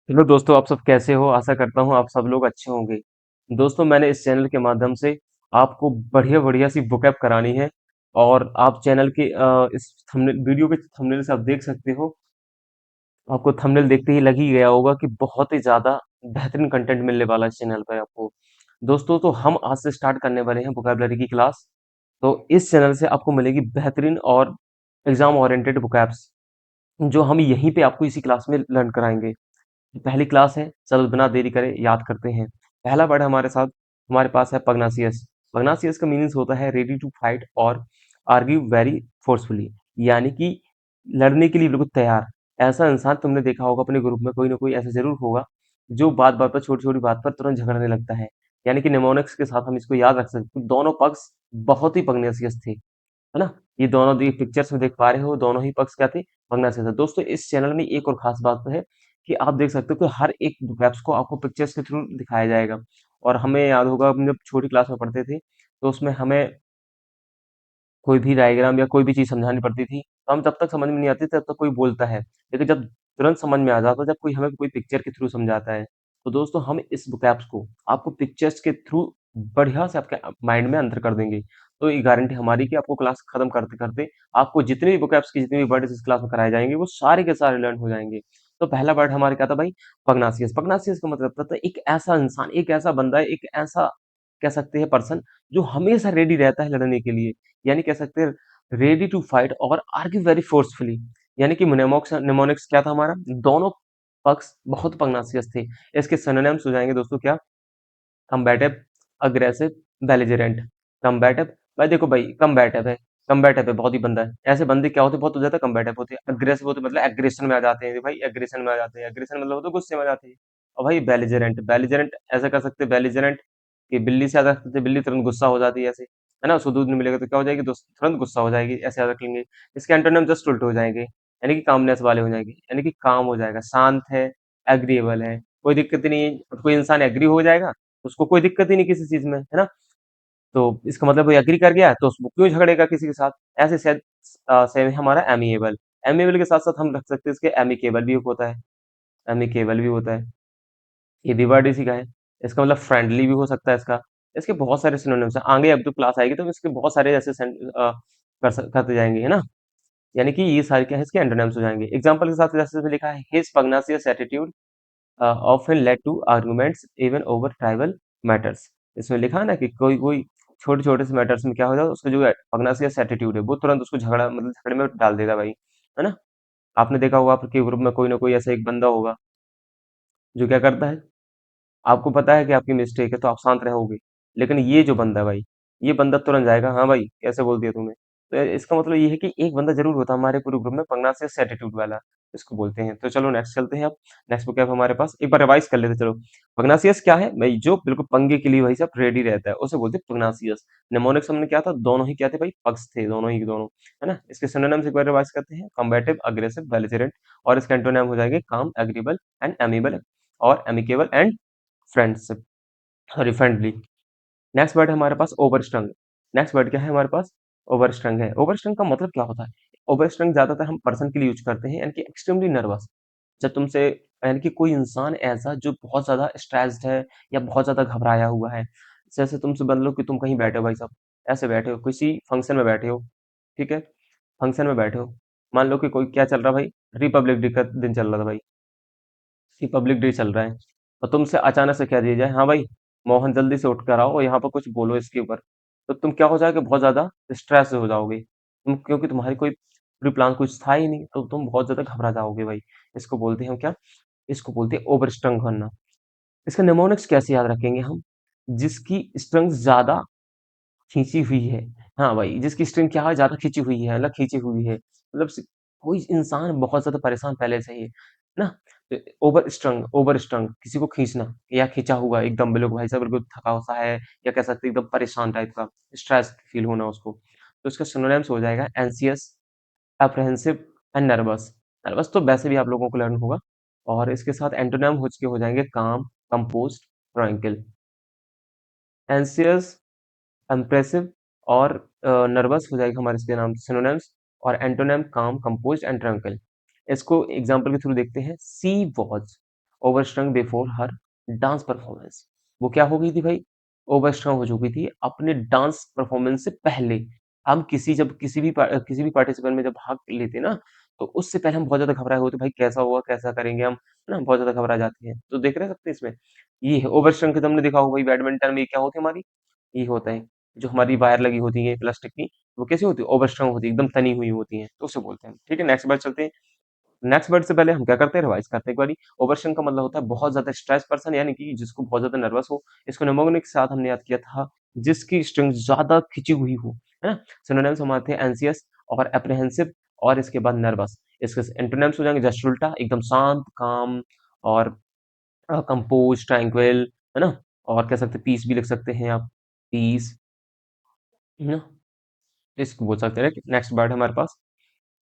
Hello दोस्तों, आप सब कैसे हो? आशा करता हूँ आप सब लोग अच्छे होंगे। दोस्तों, मैंने इस चैनल के माध्यम से आपको बढ़िया-बढ़िया सी vocab करानी है और आप चैनल के इस थंबनेल वीडियो के थंबनेल से आप देख सकते हो। आपको थंबनेल देखते ही लग ही गया होगा कि बहुत ही ज़्यादा बेहतरीन कंटेंट मिलने वाला है इस चैनल पे आपको। दोस्तों, तो हम आज से स्टार्ट करने वाले हैं वोकैब्युलरी की क्लास। तो इस चैनल से आपको मिलेगी बेहतरीन और एग्ज़ाम ओरिएंटेड vocabs जो हम यहीं पे आपको इसी क्लास में लर्न कराएँगे। पहली क्लास है, चलो बिना देरी करे याद करते हैं। पहला वर्ड हमारे साथ हमारे पास है पगनासियस। पगनासियस का मीनिंग्स होता है रेडी टू फाइट और आर्ग्यू वेरी फोर्सफुली, यानी कि लड़ने के लिए बिल्कुल तैयार। ऐसा इंसान तुमने देखा होगा अपने ग्रुप में, कोई ना कोई ऐसा जरूर होगा जो बात बात पर, छोटी छोटी बात पर तुरंत झगड़ने लगता है। यानी कि निमोनिक्स के साथ हम इसको याद रख सकते हैं। दोनों पक्ष बहुत ही पगनासियस थे, है ना? ये दोनों दी पिक्चर्स में देख पा रहे हो, दोनों ही पक्ष क्या थे? पगनासियस थे। दोस्तों, इस चैनल में एक और खास बात है कि आप देख सकते हो कि हर एक वेब्स को आपको पिक्चर्स के थ्रू दिखाया जाएगा। और हमें याद होगा हम जब छोटी क्लास में पढ़ते थे तो उसमें हमें कोई भी डायग्राम या कोई भी चीज़ समझानी पड़ती थी, तो हम तब तक समझ में नहीं आती तब तक कोई बोलता है। लेकिन जब तुरंत समझ में आ जाता है, जब कोई हमें कोई पिक्चर के थ्रू समझाता है। तो दोस्तों, हम इस vocabs को आपको पिक्चर्स के थ्रू बढ़िया से आपके माइंड में अंदर कर देंगे। तो ये गारंटी हमारी कि आपको क्लास खत्म करते-करते आपको जितने भी vocabs की जितनी भी वर्ड्स इस क्लास में कराए जाएँगे, वो सारे के सारे लर्न हो जाएँगे। तो पहला वर्ड हमारा क्या था भाई? पगनासियस। पगनासियस का मतलब था एक ऐसा इंसान, एक ऐसा बंदा, एक ऐसा कह सकते हैं पर्सन जो हमेशा रेडी रहता है लड़ने के लिए। यानी कह सकते हैं रेडी टू फाइट और आर्ग्यू वेरी फोर्सफुली। यानी कि निमोनिक्स क्या था हमारा? दोनों पक्ष बहुत पगनासियस थे। इसके सिनोनिम्स हो जाएंगे दोस्तों क्या? कम्बैटिव, अग्रेसिव, बेलिजेरेंट। कम्बैटिव, भाई देखो भाई, कम्बैटिव है, बहुत ही बंदा है। ऐसे बंदे क्या होते हैं? बहुत ज्यादा कम्बैटिव होते हैं। अग्रेसिव होते मतलब एग्रेशन में आ जाते हैं भाई, एग्रेशन में आ जाते हैं। एग्रेशन मतलब होता है गुस्से में आ जाते हैं। और भाई बेलिजेरेंट, बेलिजेरेंट ऐसा कर सकते हैं बेलिजेरेंट कि बिल्ली से याद रख सकते हैं, बिल्ली तुरंत गुस्सा हो जाती है ऐसे, है ना? उसको दूध नहीं मिलेगा तो क्या हो जाएगी? तुरंत गुस्सा हो जाएगी, ऐसे याद रख लेंगे। इसके एंटोनिम जस्ट उल्टे हो जाएंगे, यानी कि कामनेस वाले हो जाएंगे, यानी कि काम हो जाएगा, शांत है, एग्रीएबल है, कोई दिक्कत नहीं है। कोई इंसान एग्री हो जाएगा, उसको कोई दिक्कत ही नहीं किसी चीज में, है ना? तो इसका मतलब वो एग्री कर गया तो उसको क्यों झगड़ेगा किसी के साथ? ऐसे शायद सेम है हमारा एमिएबल। एमिएबल के साथ साथ हम रख सकते हैं इसके एमिकेबल भी होता है। एमिकेबल भी होता है, ये भी वर्ड इसी का है। इसका मतलब फ्रेंडली भी हो सकता है इसका। इसके बहुत सारे सिनोनिम्स हैं, आगे अब तो क्लास आएगी तो इसके बहुत सारे ऐसे करते जाएंगे, है ना? यानी कि ये सारे क्या है, इसके एंटोनिम्स हो जाएंगे। एग्जाम्पल के साथ जैसे इसमें लिखा है his pugnacious attitude often led to arguments even over tribal matters. इसमें लिखा है ना कि कोई कोई छोटे छोटे से मैटर्स में क्या हो जाए, उसका जो पगनासियस एटीट्यूड है वो तुरंत उसको झगड़े में डाल देगा भाई, है ना? आपने देखा होगा आपके ग्रुप में कोई ना कोई ऐसा एक बंदा होगा जो क्या करता है, आपको पता है कि आपकी मिस्टेक है तो आप शांत रहोगे। लेकिन ये जो बंदा है भाई, ये बंदा तुरंत जाएगा, हाँ भाई कैसे बोल दिया तूने? तो इसका मतलब ये है कि एक बंदा जरूर होता है हमारे पूरे ग्रुप में पगनासियस एटीट्यूड वाला, इसको बोलते हैं। तो चलो नेक्स्ट चलते हैं अब। नेक्स्ट वो क्या है हमारे पास, एक बार रिवाइज कर लेते हैं, चलो। पगनासियस क्या है भाई? जो बिल्कुल पंगे के लिए भाई सब रेडी रहता है, उसे बोलते हैं पगनासियस। निमोनिक्स हमने क्या था? दोनों ही क्या थे भाई? पक्ष थे, दोनों ही के दोनों, है ना? इसके सिनोनिम्स एक बार रिवाइज करते हैं, कम्बैटिव, अग्रेसिव, बेलिजेरेंट। और इसके एंटोनिम हो जाएंगे काम, एग्रीबल एंड एमिबल, और amicable and friendship, sorry friendly. Next word है हमारे पास ओवरस्ट्रंग। नेक्स्ट वर्ड क्या है हमारे पास? ओवरस्ट्रंग है। ओवरस्ट्रंग का मतलब क्या होता है? ओवरस्ट्रंग ज्यादातर हम पर्सन के लिए यूज करते हैं, यानी कि एक्सट्रीमली नर्वस। जब तुमसे, यानी कि कोई इंसान ऐसा जो बहुत ज्यादा स्ट्रेस्ड है या बहुत ज्यादा घबराया हुआ है। जैसे तुमसे मान लो कि तुम कहीं बैठे हो भाई साहब, ऐसे बैठे हो किसी फंक्शन में बैठे हो, ठीक है? फंक्शन में बैठे हो, मान लो कि कोई क्या चल रहा है भाई, रिपब्लिक डे का दिन चल रहा था भाई, रिपब्लिक डे चल रहा है, और तुमसे अचानक से कह दिया जाए हाँ भाई मोहन जल्दी से उठ कर आओ और यहाँ पर कुछ बोलो इसके ऊपर, तो तुम क्या हो जाओगे? बहुत ज्यादा स्ट्रेस हो जाओगे तुम, क्योंकि तुम्हारी कोई प्री प्लान कुछ था ही नहीं, तो तुम बहुत ज्यादा घबरा जाओगे भाई। इसको बोलते हैं हम क्या? इसको बोलते हैं ओवर स्ट्रंग होना। इसका निमोनिक्स कैसे याद रखेंगे हम? जिसकी स्ट्रंग ज्यादा खींची हुई है। हाँ भाई, जिसकी स्ट्रिंग क्या है? ज़्यादा खींची हुई है, मतलब खींची हुई है। मतलब कोई इंसान बहुत ज़्यादा परेशान पहले से ही है ना? तो ओवर स्ट्रंग किसी को खींचना या खींचा हुआ एकदम, बिल्कुल भाई साहब बिल्कुल थका सा है, या कह सकते हैं एकदम परेशान टाइप का, स्ट्रेस फील होना उसको। तो इसका सिनोनिम्स हो जाएगा एंसियस, एप्रहेंसिव एंड नर्वस। नर्वस तो वैसे भी आप लोगों को लर्न होगा। और इसके साथ एंटोनिम हो जाएंगे calm, composed, tranquil. Anxious, impressive और नर्वस हो जाएगा हमारे इसके नाम सिनोनिम्स। और antonym calm, composed and tranquil. इसको एग्जांपल के थ्रू देखते हैं। She was overstrung before her dance performance. वो क्या हो गई थी भाई? ओवरस्ट्रंग हो चुकी थी अपने डांस परफॉर्मेंस से पहले। हम किसी भी पार्टिसिपेंट में जब भाग लेते ना, तो उससे पहले हम बहुत ज्यादा घबराए होते, भाई कैसा हुआ, कैसा करेंगे हम, है ना, बहुत ज्यादा घबरा जाते हैं। तो देख रहे सकते हैं इसमें, ये है ओवरस्ट्रंग के, तुमने देखा होगा भाई बैडमिंटन में क्या होती है हमारी, ये होता है, जो हमारी वायर लगी होती है प्लास्टिक की, वो कैसी होती है, ओवरस्ट्रंग होती है, एकदम तनी हुई होती है, तो उसे बोलते हैं। ठीक है, नेक्स्ट बार चलते हैं। नेक्स्ट वर्ड से पहले हम क्या करते हैं, रिवाइज करते हैं एक बारी। ओवरशन का मतलब होता है बहुत ज्यादा स्ट्रेस पर्सन, यानी कि जिसको बहुत ज्यादा नर्वस हो। इसको निमोनिक के साथ हमने याद किया था, जिसकी स्ट्रिंग ज्यादा खिंची हुई हो, है ना। सिनोनिम्स हमारे थे एंसियस और एप्रीहेंसिव, और इसके बाद नर्वस। इसके एंटोनिम्स हो जाएंगे जस्ट उल्टा, एकदम शांत, काम, और कंपोज, ट्रैंक्विल, है ना। और कह सकते पीस भी लिख सकते हैं आप, पीस, है ना, इसको बोल सकते हैं। नेक्स्ट वर्ड हमारे पास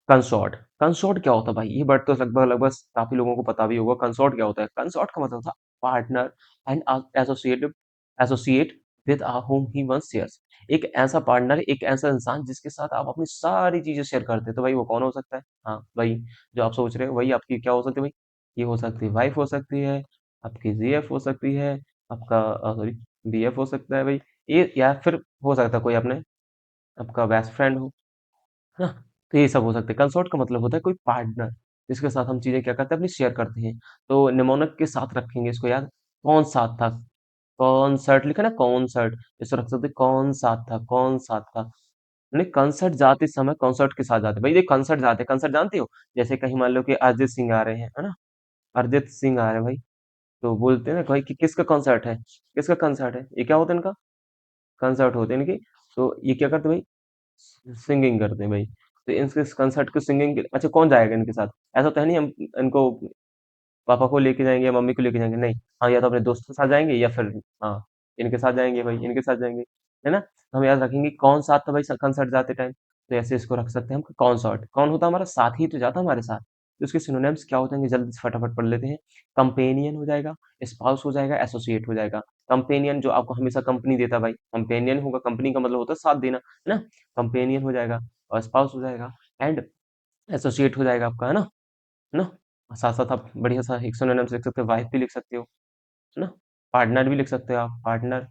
कंसॉर्ट। कंसॉर्ट क्या होता है भाई? ये वर्ड तो लगभग लगभग काफी लोगों को पता भी होगा। कंसॉर्ट क्या होता है? कंसॉर्ट का मतलब था partner and associate, associate with whom he once shares. एक ऐसा पार्टनर, एक ऐसा इंसान जिसके साथ आप अपनी सारी चीजें शेयर करते हैं, तो भाई वो कौन हो सकता है? हाँ भाई, जो आप सोच रहे हो वही आपकी क्या हो सकती है भाई? ये हो सकती है वाइफ, हो सकती है आपकी जीएफ, हो सकती है आपका, सॉरी, बीएफ हो सकता है भाई, ये, या फिर हो सकता है कोई अपने आपका बेस्ट फ्रेंड हो, है ना। तो ये सब हो सकते हैं। कंसोर्ट का मतलब होता है कोई पार्टनर, जिसके साथ हम चीजें क्या करते हैं, अपनी शेयर करते हैं। तो निमोनिक के साथ रखेंगे इसको याद। कौन साथ था? कॉन्सर्ट लिखा ना, कॉन्सर्ट, इसको रख सकते हैं कौन साथ था, कौन साथ था। नहीं, कंसर्ट जाते समय कॉन्सर्ट के साथ जाते, भाई ये कंसर्ट जाते, कंसर्ट जानते हो, जैसे कहीं मान लो कि अरिजीत सिंह आ रहे हैं, है ना, अरिजीत सिंह आ रहे हैं भाई, तो बोलते हैं ना भाई कि किसका कॉन्सर्ट है, किसका कंसर्ट है, ये क्या होता है इनका, कंसर्ट होते हैं इनके। तो ये क्या करते हैं भाई, सिंगिंग करते हैं भाई। तो इनके कंसर्ट को सिंगिंग के, अच्छा कौन जाएगा इनके साथ? ऐसा तो है नहीं हम इनको पापा को लेके जाएंगे या मम्मी को लेके जाएंगे, नहीं। हाँ, या तो अपने दोस्तों के साथ जाएंगे, या फिर हाँ इनके साथ जाएंगे भाई, इनके साथ जाएंगे, है ना। तो हम याद रखेंगे कौन साथ था भाई कंसर्ट जाते टाइम, तो ऐसे इसको रख सकते हैं हम, कॉन्सर्ट, कौन होता हमारा साथ ही तो जाता हमारे साथ। तो इसके सिनोनिम्स क्या होते हैं जल्दी से फटाफट पढ़ लेते हैं। कंपेनियन हो जाएगा, स्पाउस हो जाएगा, एसोसिएट हो जाएगा। कंपेनियन जो आपको हमेशा कंपनी देता है भाई, कंपेनियन होगा, कंपनी का मतलब होता है साथ देना, है ना। कंपेनियन हो जाएगा, और स्पाउस हो जाएगा, एंड एसोसिएट हो जाएगा आपका, है ना। साथ साथ आप बढ़िया सा एक सिनोनिम्स लिख सकते हो, वाइफ भी लिख सकते हो, है ना। पार्टनर भी लिख सकते हो आप, पार्टनर,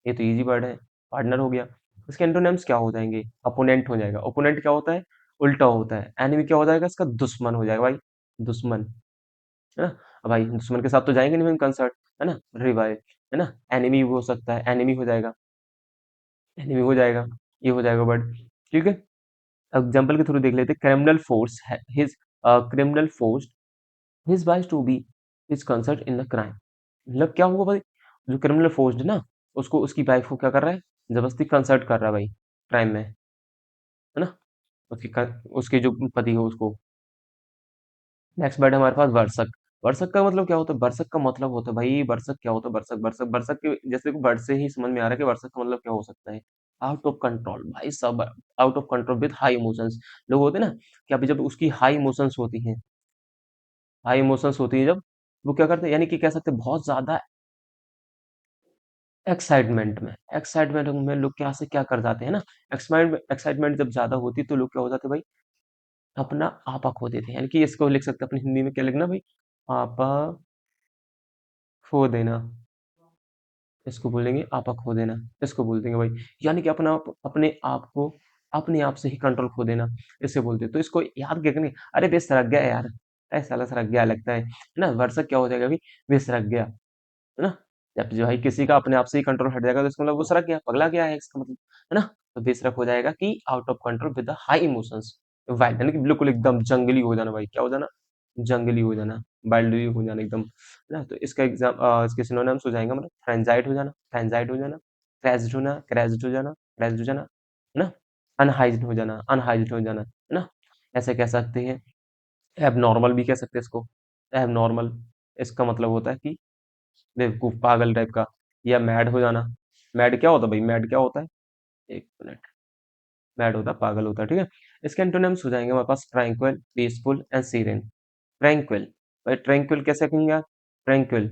ये तो इजी वर्ड है, पार्टनर हो गया। इसके एंटोनिम्स क्या हो जाएंगे? अपोनेंट हो जाएगा। ओपोनेंट क्या होता है? उल्टा होता है। एनिमी क्या हो जाएगा इसका? दुश्मन हो जाएगा भाई, दुश्मन, है ना। अब भाई दुश्मन के साथ तो जाएंगे नहीं हम कंसर्ट, है ना, रिवाइव, है ना। एनिमी हो सकता है, एनिमी हो जाएगा, एनिमी हो जाएगा, ये हो जाएगा वर्ड। ठीक है, एग्जाम्पल के थ्रू देख लेते हैं। Criminal force his, criminal force his wife to be his consort in the crime. मतलब क्या हुआ भाई, जो क्रिमिनल फोर्स्ड है ना, उसको उसकी वाइफ को क्या कर रहा है, जबरदस्ती कंसर्ट कर रहा है भाई, क्राइम में, है ना, उसके जो पति हो उसको। नेक्स्ट वर्ड है हमारे पास वर्षक। वर्षक का मतलब क्या होता है? वर्षक का मतलब होता है भाई, वर्षक क्या होता है, वर्षक, वर्षक, वर्षक के जैसे वर्ड से ही समझ में आ रहा है कि वर्षक का मतलब क्या हो सकता है। आउट ऑफ कंट्रोल भाई, सब out of control with high emotions. लोग होते हैं ना कि अभी जब उसकी हाई इमोशंस होती हैं, हाई इमोशंस होती है जब, वो क्या करते हैं, यानी कि कह सकते हैं बहुत ज्यादा एक्साइटमेंट में, एक्साइटमेंट में लोग क्या से क्या कर जाते हैं ना। एक्साइटमेंट, एक्साइटमेंट जब ज्यादा होती है तो लोग क्या हो जाते हैं भाई, अपना आपा खो देते हैं। यानी कि इसको लिख सकते हैं अपनी हिंदी में, क्या लिखना भाई, आपा खो देना, इसको बोलेंगे आपा खो देना, इसको बोल देंगे भाई। यानी कि अपना अपने आप को, अपने आप से ही कंट्रोल खो देना, इससे बोलते हैं। तो इसको याद क्या करेंगे, अरे बेस सरक गया यार, ऐसा साला सरक गया लगता है ना। वर्षक क्या हो जाएगा भाई, बेस सरक गया, है ना। जब जो भाई किसी का अपने आप से ही कंट्रोल हट जाएगा, तो इसका मतलब वो सड़क गया, पगला गया है इसका मतलब, है ना। तो बेसरक हो जाएगा कि out of control with the high emotions, wild, यानी कि बिल्कुल एकदम जंगली हो जाना भाई, क्या हो जाना, जंगली हो जाना, वाइल्ड हो जाना एकदम, है ना। तो इसका एग्जाम, इसके सिनोनिम्स हो जाएगा मतलब फ्रेंजाइट हो जाना, फ्रेंजाइट हो जाना, क्रैश्ड होना, क्रैश्ड हो जाना, क्रैश्ड हो जाना, है ना। अनहाइज्ड हो जाना, अनहाइज्ड हो जाना, है ना। ऐसे कह सकते हैं। एबनॉर्मल भी कह सकते हैं इसको, एबनॉर्मल, इसका मतलब होता है कि बेवकूफ, पागल टाइप का, या मैड हो जाना। मैड क्या होता है भाई, मैड क्या होता है, एक मिनट, मैड होता है पागल होता है, ठीक है। इसके एंटोनिम्स हो जाएंगे हमारे पास ट्रैंक्विल, पीसफुल एंड सीरेन। ट्रैंक्विल, भाई ट्रैंक्विल कैसे कहेंगे आप, ट्रैंक्विल,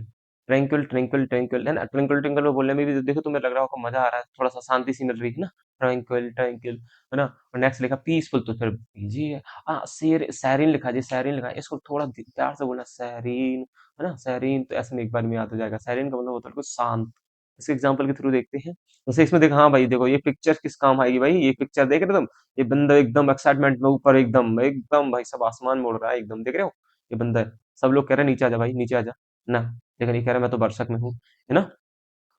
ट्रैंक्विल ट्रैंक्विल ट्रैंक्विल है ना, ट्विंकल ट्विंकल में बोलने में भी देखो तुम्हें लग रहा होगा मजा आ रहा है, थोड़ा सा शांति सी मिल रही है ना, ट्रैंक्विल ट्रैंक्विल, है ना। और नेक्स्ट लिखा पीसफुल, तो फिर जी है। हाँ, शेर सैरिन लिखा जी, सैरिन लिखा, इसको थोड़ा प्यार से बोलना, सैरिन, है ना, सैरिन, तो ऐसे में एक बार में याद हो जाएगा। सैरिन का मतलब होता है कुछ शांत। इसके एग्जाम्पल के थ्रू देखते हैं। जैसे इसमें देखो, हाँ भाई देखो ये पिक्चर किस काम आएगी भाई, ये पिक्चर देख रहे हो तुम, ये बंदा एकदम एक्साइटमेंट में ऊपर, एकदम एकदम भाई सब आसमान मोड़ रहा है एकदम, देख रहे हो ये बंदा, सब लोग कह रहे हैं नीचे आ जा भाई, नीचे आ जा ना, लेकिन ये कह रहा है मैं तो बरसक में हूँ, है ना।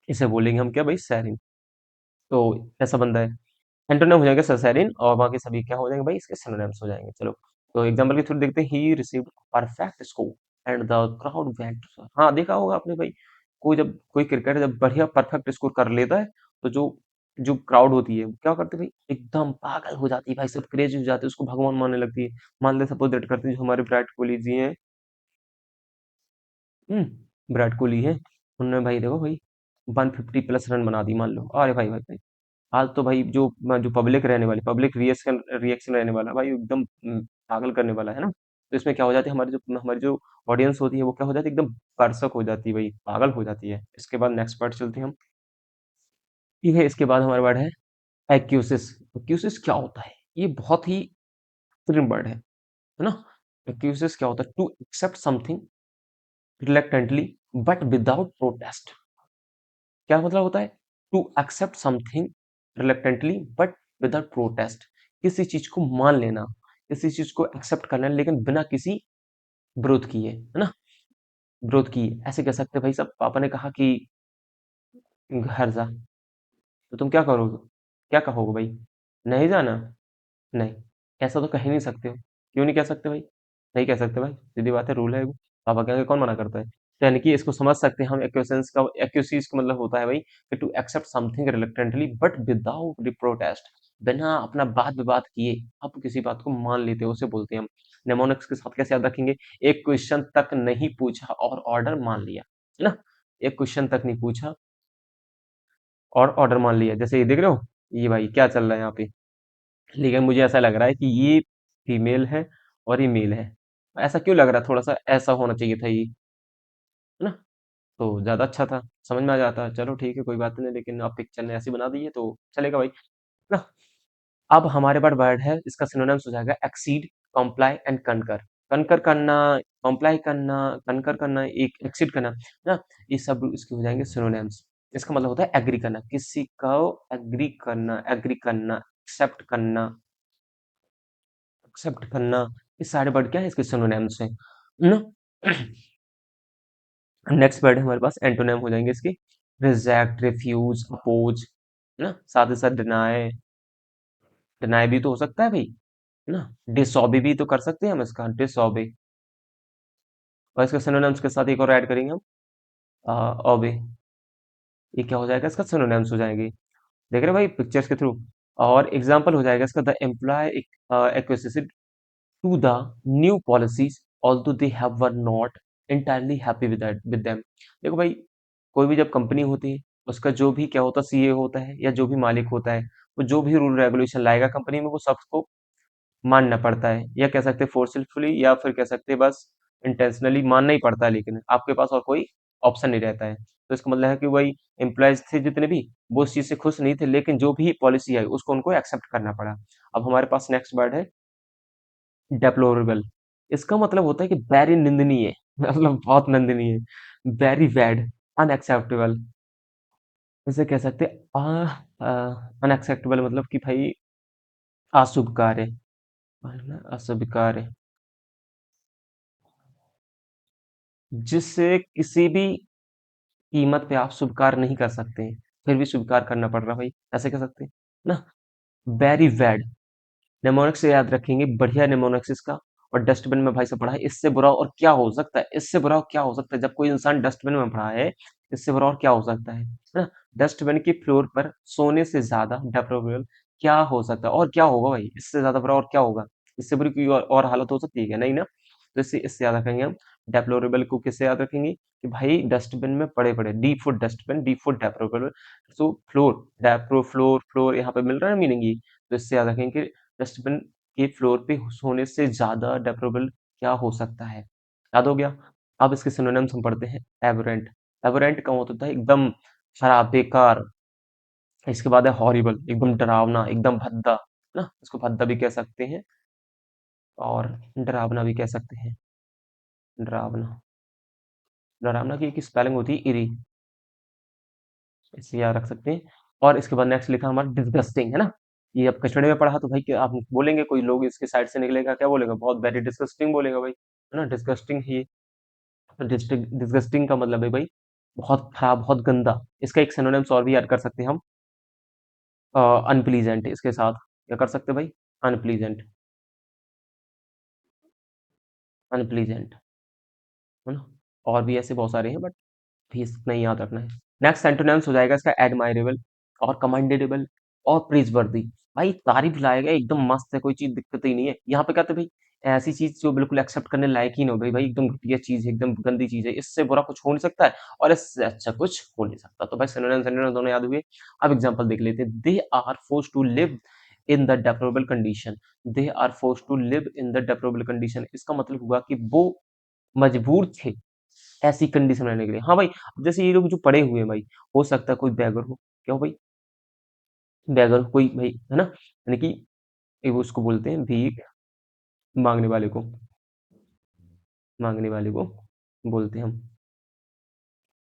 इसे बोलेंगे हम क्या भाई, सैरिन। तो ऐसा बंदा है। एंटोनिम हो जाएगा ससैरिन, और बाकी सभी क्या हो जाएंगे भाई, इसके सिनोनिम्स हो जाएंगे। चलो, तो एग्जांपल के थ्रू देखते हैं। He received perfect score and the crowd went. हाँ, देखा होगा आपने भाई, कोई क्रिकेटर जब बढ़िया परफेक्ट स्कोर कर लेता है, तो जो जो क्राउड होती है वो क्या करती है भाई, एकदम पागल हो जाती है भाई, सब क्रेजी हो जाते हैं, उसको भगवान मानने लगती है। मान ले सपोज दैट करते हैं, जो हमारे विराट कोहली जी हैं, विराट कोहली है, उन्होंने भाई देखो भाई 150 प्लस रन बना दी मान लो, अरे भाई भाई भाई, आज तो भाई जो पब्लिक रहने वाली, पब्लिक रिएक्शन रिएक्शन रहने वाला भाई, एकदम पागल करने वाला है ना। तो इसमें क्या हो जाती है, हमारी जो ऑडियंस होती है वो क्या हो जाती है, एकदम दर्शक हो जाती है भाई, पागल हो जाती है। इसके बाद नेक्स्ट पार्ट चलते हैं हम। ये है, इसके बाद हमारा वर्ड है एक्यूसिस। एक्यूसिस क्या होता है, ये बहुत ही बेहतरीन वर्ड है ना। एक्यूसिस क्या होता है, to accept something reluctantly but without protest. क्या मतलब होता है, to accept something reluctantly but without protest. किसी चीज को मान लेना, किसी चीज को एक्सेप्ट करना, लेकिन बिना किसी विरोध किए, है ना, विरोध किए, ऐसे कह सकते हैं भाई। सब पापा ने कहा कि घर जा, तो तुम क्या करोगे, क्या कहोगे भाई, नहीं जाना, नहीं, ऐसा तो कह ही नहीं सकते हो। क्यों नहीं कह सकते भाई, नहीं कह सकते भाई, सीधी बात है, रूल है वो, पापा कहेंगे कौन मना करता है। तो यानी कि इसको समझ सकते हैं हम, एक्वेशंस का एक्यूसीज का मतलब होता है भाई कि to accept something reluctantly but without protest, बिना अपना बात विवाद किए आप किसी बात को मान लेते हो, उसे बोलते हैं हम। नेमोनिक्स के साथ कैसे याद रखेंगे, एक क्वेश्चन तक नहीं पूछा और ऑर्डर मान लिया, है ना, एक क्वेश्चन तक नहीं पूछा और ऑर्डर मान लिया। जैसे ये देख रहे हो, ये भाई क्या चल रहा है यहाँ पे, लेकिन मुझे ऐसा लग रहा है कि ये फीमेल है और ये मेल है। ऐसा क्यों लग रहा है, थोड़ा सा ऐसा होना चाहिए था ये, है ना, तो ज्यादा अच्छा था, समझ में आ जाता। चलो ठीक है, कोई बात नहीं, लेकिन आप पिक्चर ने ऐसी बना दी है तो चलेगा भाई, है ना। अब हमारे पास वर्ड है, इसका सिनोनिम्स हो जाएगा exceed, comply and conquer. Conquer करना, कॉम्प्लाई करना, कनकर करना, एक एक्सीड करना, है ना, ये सब इसके हो जाएंगे सिनोनिम्स। इसका मतलब होता है एग्री करना, किसी को एग्री करना, एग्री करना, एक्सेप्ट करना, एक्सेप्ट करना, ये सारे वर्ड क्या है, इसके सिनोनिम्स हैं ना। नेक्स्ट वर्ड है हमारे पास, एंटोनिम हो जाएंगे इसके, रिजेक्ट, रिफ्यूज, अपोज, है ना, साथ ही साथ डिनाई, डिनाई भी तो हो सकता है भाई, है ना, डिसऑबे भी तो कर सकते हैं हम इसका, डिसऑबे। और इसके सिनोनिम्स के साथ एक और ऐड करेंगे हम, ऑबे, ये क्या हो जाएगा, इसका सिनोनिम्स हो जाएंगे, देख रहे हो भाई पिक्चर्स के थ्रू। और एग्जांपल हो जाएगा इसका, the employ acquisition to the new policies although they have were not entirely happy with them। देखो भाई, कोई भी जब कंपनी होती है, उसका जो भी क्या होता है, सीए होता है या जो भी मालिक होता है, वो जो भी रूल रेगुलेशन लाएगा कंपनी में, वो सबको मानना पड़ता है, या कह सकते हैं फोर्सफुली, या फिर कह सकते हैं बस इंटेंशनली मानना ही पड़ता है, लेकिन आपके पास और कोई ऑप्शन नहीं रहता है। तो इसका मतलब है कि भाई एम्प्लॉयज थे जितने भी, वो उस चीज से खुश नहीं थे, लेकिन जो भी पॉलिसी आई उसको उनको एक्सेप्ट करना पड़ा। अब हमारे पास नेक्स्ट वर्ड है डेप्लोरेबल। इसका मतलब होता है कि वेरी निंदनीय, मतलब बहुत निंदनीय, वेरी बैड, अनएक्सेप्टेबल। इसे कह सकते हैं अनएक्सेप्टेबल, मतलब कि भाई अशुभ कार्य, अशुभ कार्य, जिससे किसी भी कीमत पे आप शुभ कार्य नहीं कर सकते, फिर भी शुभ कार्य करना पड़ रहा भाई, ऐसे कह सकते हैं ना। वेरी बैड, निमोनिक्स से याद रखेंगे, बढ़िया निमोनिक्स इसका। और डस्टबिन में भाई से पढ़ा है, इससे बुरा और क्या हो सकता है, इससे बुरा और क्या हो सकता है, जब कोई इंसान डस्टबिन में पड़ा है, इससे बुरा और क्या हो सकता है ना। डस्टबिन की फ्लोर पर सोने से ज्यादा डेप्लोरेबल क्या हो सकता है, और क्या होगा भाई, इससे ज्यादा बुरा और क्या होगा, इससे बुरी कोई और हालत हो सकती है क्या, नहीं ना। तो इससे इससे याद रखेंगे हम, डेप्लोरेबल को किससे याद रखेंगे कि भाई डस्टबिन में पड़े पड़े, D foot dustbin, D foot deplorable. So floor, डेप्रो फ्लोर, फ्लोर यहाँ पे मिल रहा है मीनिंग ये। तो इससे याद रखेंगे कि डस्टबिन के फ्लोर पे सोने से ज्यादा डेप्लोरेबल क्या हो सकता है, याद हो गया। अब इसके सिनोनिम्स हम पढ़ते हैं, एबरेंट। एबोरेंट का होता है एकदम खराब, बेकार। इसके बाद है हॉरिबल, एकदम डरावना, एकदम भद्दा, ना? इसको भद्दा भी कह सकते हैं और डरावना भी कह सकते हैं। डरावना, डरावना की एक स्पेलिंग होती है इरी, इसे याद रख सकते हैं। और इसके बाद नेक्स्ट लिखा हमारा डिस्गस्टिंग, है ना? ये अब कचड़े में पढ़ा तो भाई क्या आप बोलेंगे, कोई लोग इसके साइड से निकलेगा क्या बोलेगा, बहुत वेरी डिस्गस्टिंग बोलेगा भाई, है ना? डिस्गस्टिंग ही, डिस्गस्टिंग का मतलब है भाई बहुत खराब, बहुत गंदा। इसका एक सिनोनिम्स और भी ऐड कर सकते हैं हम, अनप्लीजेंट इसके साथ। क्या कर सकते हैं भाई? अनप्लीजेंट, अनप्लीजेंट, है ना? और भी ऐसे बहुत सारे हैं, बट फीस नहीं याद रखना है। नेक्स्ट एंटोनिम्स हो जाएगा इसका एडमायरेबल और कमेंडेबल और प्रेजवर्दी। भाई तारीफ लायक है, एकदम मस्त है, कोई चीज दिक्कत ही नहीं है। यहाँ पे कहते हैं भाई ऐसी चीज जो बिल्कुल एक्सेप्ट करने लायक ही ना हो भाई, भाई एकदम घटिया चीज है, एकदम गंदी चीज है, इससे बुरा कुछ हो नहीं सकता है और इससे अच्छा कुछ हो नहीं सकता। तो भाई सिनोनिम्स एंटोनिम्स दोनों याद हुए। अब एग्जांपल देख लेते हैं। They are force to live in the deplorable condition. They are force to live in the deplorable condition, इसका मतलब हुआ कि वो मजबूर थे ऐसी कंडीशन में रहने के लिए। हाँ भाई, अब जैसे ये लोग जो पड़े हुए हैं भाई, हो सकता है कोई बैगर हो, क्या हो भाई? बैगर हो कोई भाई, है ना? यानी कि वो उसको बोलते हैं भीख मांगने वाले को, मांगने वाले को बोलते हैं हम।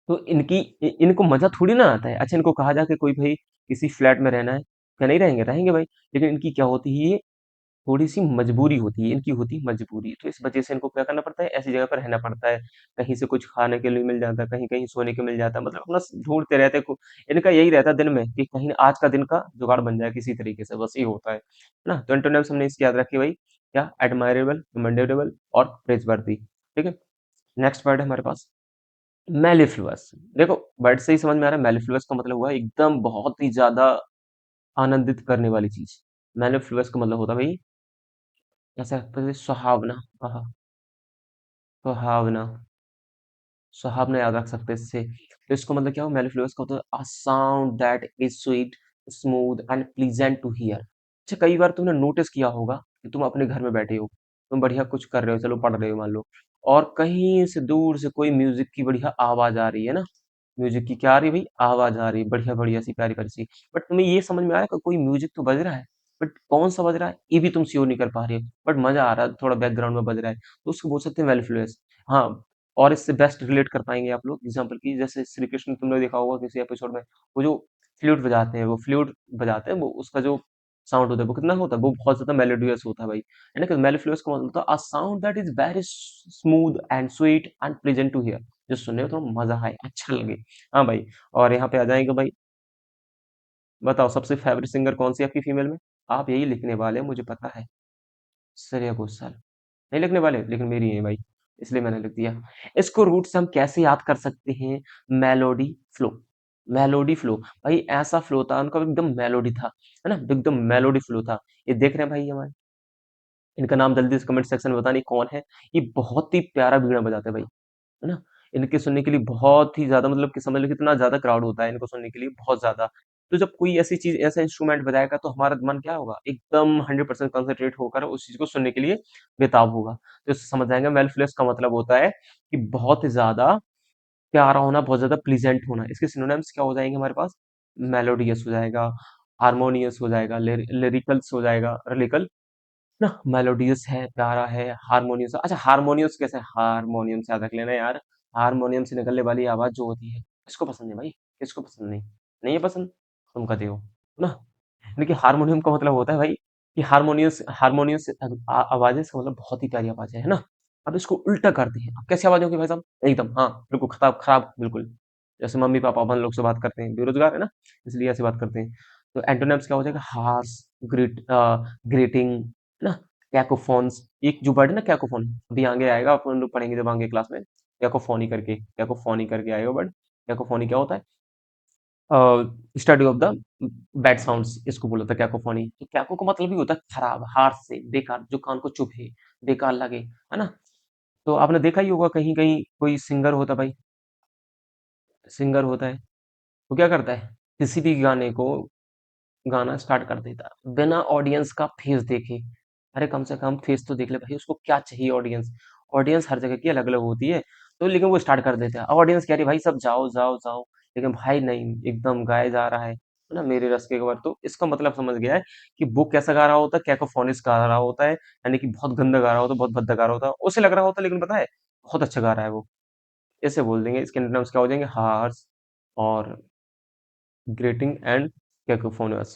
तो इनको मजा थोड़ी ना आता है। अच्छा, इनको कहा जाए कि कोई भाई किसी फ्लैट में रहना है, क्या नहीं रहेंगे? रहेंगे भाई। लेकिन इनकी क्या होती है, ये थोड़ी-सी मजबूरी होती है, इनकी होती है मजबूरी। तो इस वजह से इनको क्या करना पड़ता है, ऐसी जगह पर रहना पड़ता है। कहीं से कुछ खाने के लिए मिल जाता है, कहीं-कहीं सोने को मिल जाता है, मतलब अपना ढूँढते रहते हैं। इनका यही रहता है दिन में कि कहीं आज का दिन का जुगाड़ बन जाए किसी तरीके से, बस ये होता है ना? तो एंटोनिम्स हमने इसकी याद रखी भाई, क्या? एडमायरेबल, कमेंडेबल और प्रेज़वर्दी। ठीक है? नेक्स्ट वर्ड है हमारे पास मेलिफ्लुअस। देखो, वर्ड से ही समझ में आ रहा है, मेलिफ्लुअस का मतलब हुआ एकदम बहुत ही ज़्यादा आनंदित करने वाली चीज़। मेलिफ्लुअस का मतलब होता है भाई ऐसा सुहावना, आहा, सुहावना, सुहावना याद रख सकते हैं इससे। तो इसको मतलब क्या हो, मेलिफ्लुअस का होता है a sound that is sweet, smooth and pleasant to hear. अच्छा, कई बार तुमने नोटिस किया होगा कि तुम अपने घर में बैठे हो, तुम बढ़िया कुछ कर रहे हो, चलो पढ़ रहे हो मान लो, और कहीं से दूर से कोई म्यूजिक की बढ़िया आवाज आ रही है ना। म्यूजिक की क्या आ रही है भाई? आवाज आ रही है, बढ़िया बढ़िया सी, प्यारी प्यारी सी। बट तुम्हें ये समझ में आ रहा है कि कोई म्यूजिक तो बज रहा है, बट कौन सा बज रहा है ये भी तुम श्योर नहीं कर पा रहे हो, बट मजा आ रहा है, थोड़ा बैकग्राउंड में बज रहा है, तो उसको बोल सकते हैं मेलिफ्लुअस। हाँ, और इससे बेस्ट रिलेट कर पाएंगे आप लोग एग्जाम्पल की, जैसे श्री कृष्ण तुमने देखा होगा किसी एपिसोड में, वो जो फ्लूट बजाते हैं, वो फ्लूट बजाते हैं, वो उसका जो साउंड होता है वो कितना होता है, वो बहुत ज्यादा मेलोडियस होता है भाई, है ना? कि मेलिफ्लुअस का मतलब होता है a sound that is very smooth and sweet and pleasant to hear, जो सुनने में थोड़ा मजा आए, अच्छा लगे। हाँ भाई, और यहाँ पे आ जाएंगे भाई। बताओ सबसे फेवरेट सिंगर कौन सी है आपकी फीमेल में? आप यही लिखने वाले हैं, मुझे पता है। श्रेया घोषाल। नहीं लिखने वाले, लेकिन मेरी है भाई, इसलिए मैंने लिख दिया। इसको रूट से हम कैसे याद कर सकते हैं? Melody flow, melody flow. भाई ऐसा फ्लो था उनका, एकदम मेलोडी था, है ना? एकदम मेलोडी फ्लो था। ये देख रहे हैं भाई हमारे, इनका नाम जल्दी से कमेंट सेक्शन में बताने कौन है। ये बहुत ही प्यारा बीड़ा बजाते हैं भाई, है ना? इनके सुनने के लिए बहुत ही ज़्यादा, मतलब कि समझ लो कितना ज़्यादा क्राउड होता है इनको सुनने के लिए, बहुत ज़्यादा। तो जब कोई ऐसी चीज़, ऐसा इंस्ट्रूमेंट बजाएगा तो हमारा मन क्या होगा? एकदम 100% कंसंट्रेट होकर उस चीज़ को सुनने के लिए बेताब होगा। तो इससे समझ जाएँगे मेलिफ्लुअस का मतलब होता है कि बहुत ही ज़्यादा प्यारा होना, बहुत ज़्यादा प्लीज़ेंट होना। इसके सिनोनिम्स क्या हो जाएँगे हमारे पास? मेलोडियस हो जाएगा, हार्मोनियस हो जाएगा, लिरिकल्स हो जाएगा, लिरिकल ना, मेलोडियस है, प्यारा है, हारमोनियस। अच्छा, हारमोनियस कैसे? हारमोनियम से याद रख लेना यार। हारमोनियम से निकलने वाली आवाज जो होती है, किसको पसंद है भाई? किसको पसंद नहीं? नहीं है पसंद? तुम कहते हो ना। देखिए हारमोनियम का मतलब होता है भाई कि हारमोनियस, हारमोनियस आवाजें से मतलब बहुत ही प्यारी आवाज है ना? अब इसको उल्टा करते हैं, अब कैसी आवाज होगी भाई साहब? एकदम हाँ, बिल्कुल खराब खराब, बिल्कुल जैसे मम्मी पापा अपन लोग से बात करते हैं, बेरोजगार है ना, इसलिए ऐसे बात करते हैं। तो एंटोनिम्स क्या हो जाएगा? हार्श, ग्रेटिंग, ना, कैकोफोन्स। एक जो वर्ड है ना कैकोफोन, अभी आगे आएगा, अपन लोग पढ़ेंगे जब आगे क्लास में। कैकोफोनी करके, कैकोफोनी करके आएगा वर्ड। कैकोफोनी क्या होता है? Study of the bad sounds, इसको बोला था कैकोफोनी। तो कैको का मतलब ही होता है खराब, हार्श से, बेकार, जो कान को चुभे, बेकार लगे, है ना? तो आपने देखा ही होगा कहीं कहीं कोई सिंगर होता है भाई, सिंगर होता है, वो क्या करता है? किसी भी गाने को गाना स्टार्ट कर देता है बिना ऑडियंस का फेस देखे। अरे कम से कम फेस तो देख ले भाई, उसको क्या चाहिए ऑडियंस? ऑडियंस हर जगह की अलग अलग होती है। तो लेकिन वो स्टार्ट कर देते हैं। अब ऑडियंस कह रही है भाई सब जाओ, जाओ, जाओ, लेकिन भाई नहीं, एकदम गाया जा रहा है ना? मेरे रस के खबर। तो इसका मतलब समझ गया है कि वो कैसा गा रहा होता है, कैकोफोनिक्स गा रहा होता है, यानी कि बहुत गंदा गा रहा होता है, बहुत भद्दा गा रहा होता है। उसे लग रहा होता है लेकिन पता है, बहुत अच्छा गा रहा है वो। ऐसे बोल देंगे, इसके एंटोनिम्स क्या हो जाएंगे? हार्श और ग्रेटिंग एंड कैकोफोनियस।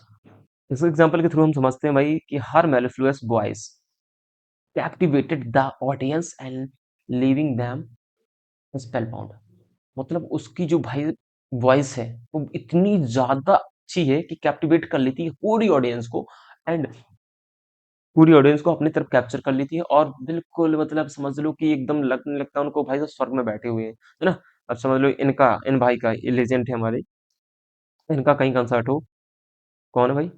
इस एग्जांपल के थ्रू हम समझते हैं भाई कि her mellifluous voice captivated the audience and leaving them spellbound. मतलब उसकी जो भाई वॉइस है वो इतनी ज्यादा अच्छी है कि कैप्टिवेट कर लेती है पूरी ऑडियंस को, एंड पूरी ऑडियंस को अपनी तरफ कैप्चर कर लेती है, और बिल्कुल मतलब समझ लो कि एकदम लगने लगता है उनको भाई साहब स्वर्ग में बैठे हुए हैं, है ना? अब समझ लो इनका, इन भाई का, ये लेजेंड है हमारे, इनका कहीं कंसर्ट हो। कौन है भाई?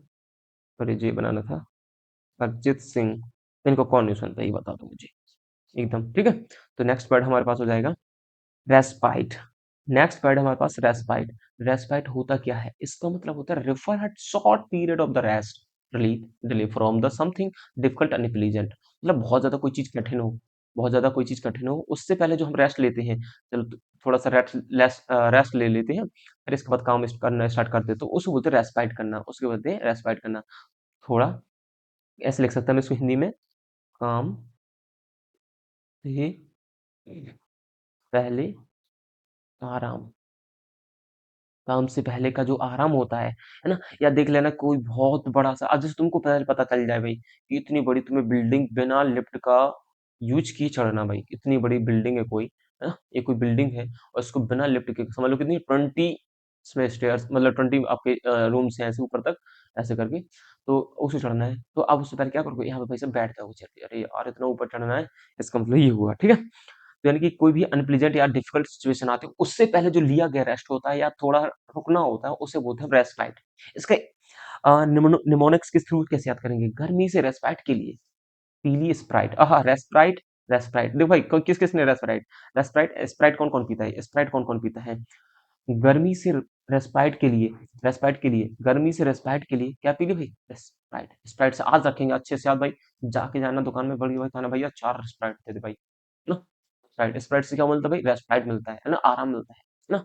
अरे जी बनाना था, अरिजीत सिंह। इनको कौन नहीं सुनता ये बता दो मुझे। एकदम ठीक है। तो नेक्स्ट वर्ड हमारे पास हो जाएगा रेस्पाइट। नेक्स्ट वर्ड हमारे पास रेस्पाइट। रेस्पाइट होता क्या है? इसका मतलब होता है refer at short period of the rest, relief, relief from the something difficult and unpleasant. मतलब बहुत ज्यादा कोई चीज कठिन हो, बहुत ज्यादा कोई चीज कठिन हो, उससे पहले जो हम रेस्ट लेते हैं, चलो थोड़ा सा रेस्ट ले लेते हैं, फिर इसके बाद काम करना स्टार्ट करते हैं, तो उसको बोलते हैं रेस्पाइट करना, उसके बोलते हैं रेस्पाइट करना। थोड़ा ऐसे लिख सकता हूँ मैं इसको हिंदी में, काम से पहले आराम। काम से पहले का जो आराम होता है ना? या देख लेना कोई बहुत बड़ा सा, आज जैसे तुमको पहले पता चल जाए भाई कि इतनी बड़ी तुम्हें बिल्डिंग बिना लिफ्ट का यूज किए चढ़ना, भाई इतनी बड़ी बिल्डिंग है कोई, है ना? ये कोई बिल्डिंग है और इसको बिना लिफ्ट के समझ लो कितनी 20 इसमें स्टेयर्स, मतलब 20 आपके रूम्स हैं ऐसे ऊपर तक, ऐसे करके, तो उसे चढ़ना है। तो आप उससे पहले क्या करोगे? यहाँ पे भाई सब बैठ जाओगे, चलिए अरे यार इतना ऊपर चढ़ना है, इसका मतलब ये हुआ, ठीक है? तो यानी कि कोई भी अनप्लीजेंट या डिफिकल्ट सिचुएशन आती है, उससे पहले जो लिया गया रेस्ट होता है या थोड़ा रुकना होता है, उसे बोलते हैं रेस्पाइट। इसके निमोनिक्स के थ्रू कैसे याद करेंगे? गर्मी से रेस्पाइट के लिए पीली स्प्राइट, आहा रेस्प्राइट। रेस्प्राइट देखो भाई, किस किस ने रेस्प्राइट, रेस्प्राइट स्प्राइट कौन कौन पीता है? स्प्राइट कौन कौन पीता है? गर्मी से रेस्पाइट के लिए, रेस्पाइट के लिए, गर्मी से रेस्पाइट के लिए क्या पी ली भाई? रेस्पाइट। स्प्राइट से आज रखेंगे अच्छे से याद भाई, जाके जाना दुकान में, बड़ी भाई खाना भैया 4 स्प्राइट दे दे भाई, है ना? स्प्राइट, स्प्राइट से क्या मिलता है भाई? रेस्पाइट मिलता है ना? आराम मिलता है ना?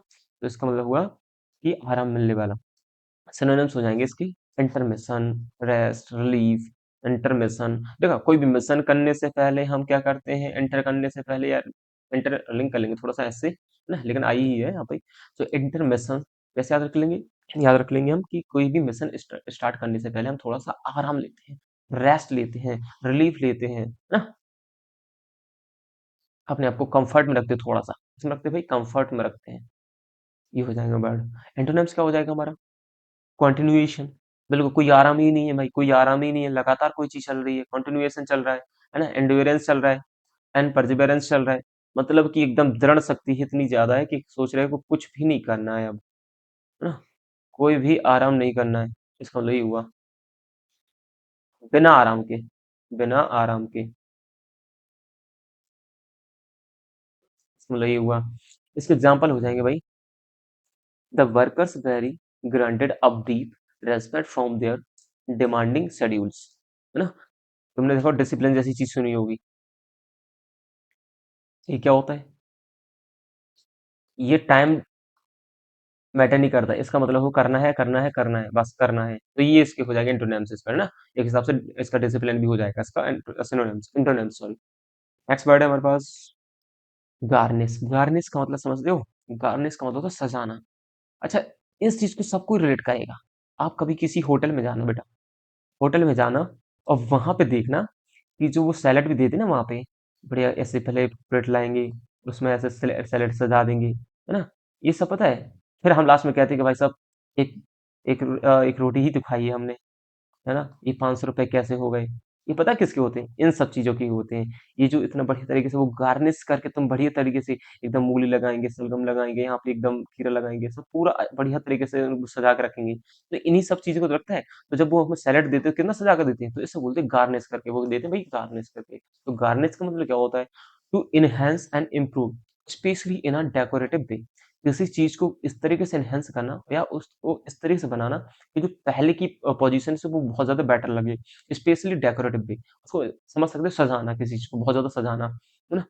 तो इसका मतलब हुआ कि आराम मिलने वाला। सिनोनिम्स हो जाएंगे इसकी, इंटरमिशन, रेस्ट, रिलीफ। इंटरमिशन देखो, कोई भी मिशन करने से पहले हम क्या करते हैं? एंटर करने से पहले यार, इंटर लिंक कर लेंगे थोड़ा सा ऐसे ना, लेकिन आई ही है यहाँ पे। तो इंटरमिशन कैसे याद रख लेंगे? याद रख लेंगे हम कि कोई भी मिशन स्टार्ट करने से पहले हम थोड़ा सा आराम लेते हैं, रेस्ट लेते हैं, रिलीफ लेते हैं ना, अपने आप को कंफर्ट में रखते हैं, थोड़ा सा इसमें रखते हैं भाई, कंफर्ट में रखते हैं। ये हो जाएगा वर्ड। एंटोनिम्स क्या हो जाएगा हमारा? कंटिन्यूएशन। बिल्कुल कोई आराम ही नहीं है भाई, कोई आराम ही नहीं है, लगातार कोई चीज चल रही है, कंटिन्यूएशन चल रहा है ना? एंड्योरेंस चल रहा है, एंड परसिवरेंस चल रहा है। मतलब कि एकदम दृढ़ शक्ति ही इतनी ज्यादा है कि सोच रहे हैं को कुछ भी नहीं करना है अब, है ना? कोई भी आराम नहीं करना है। इसका मतलब ये हुआ बिना आराम के, बिना आराम के, इसका मतलब ये हुआ। इसके एग्जाम्पल हो जाएंगे भाई, the workers very granted a deep respect from their demanding schedules, है ना? तुमने देखो डिसिप्लिन जैसी चीज सुनी होगी, ये क्या होता है? ये टाइम मैटर नहीं करता, इसका मतलब वो करना है, करना है, करना है, बस करना है। तो ये इसके हो जाएगा इंटोनेम्स इस पर, है ना? एक हिसाब से इसका डिसिप्लिन भी हो जाएगा, इसका सिनोनिम्स, इंटोनेम्स सॉरी। नेक्स्ट वर्ड है हमारे पास गार्निश। गार्निश का मतलब समझते हो? गार्निश का मतलब होता है सजाना। अच्छा, इस चीज को सब कोई रिलेट करेगा। आप कभी किसी होटल में जाना बेटा, होटल में जाना और वहां पे देखना कि जो वो सैलेड भी देते ना वहां पे, बढ़िया ऐसे पहले प्लेट लाएंगे, उसमें ऐसे सैलेड सजा देंगे, है ना? ये सब पता है। फिर हम लास्ट में कहते हैं कि भाई साहब एक एक रोटी ही तो खाई है हमने, है ना? ये 500 रुपए कैसे हो गए? ये पता है किसके होते हैं? इन सब चीजों के होते हैं। ये जो इतना बढ़िया तरीके से वो गार्निश करके तुम बढ़िया तरीके से एकदम मूली लगाएंगे, सलगम लगाएंगे, यहाँ पे एकदम खीरा लगाएंगे, सब पूरा बढ़िया तरीके से उनको सजा के रखेंगे, तो इन्हीं सब चीजों को तो रखता है। तो जब वो हमें सैलेड देते हैं कितना सजा कर देते हैं, तो इससे बोलते हैं गार्निश करके, वो देते हैं भाई गार्निश करके। तो गार्निश का मतलब क्या होता है? To enhance and improve, especially in a decorative way. किसी चीज को इस तरीके से एनहेंस करना या उसको इस तरीके से बनाना कि जो पहले की पोजीशन से वो बहुत ज्यादा बेटर लगे, स्पेशली डेकोरेटिव भी। उसको समझ सकते हो, सजाना, किसी चीज को बहुत ज्यादा सजाना, है ना?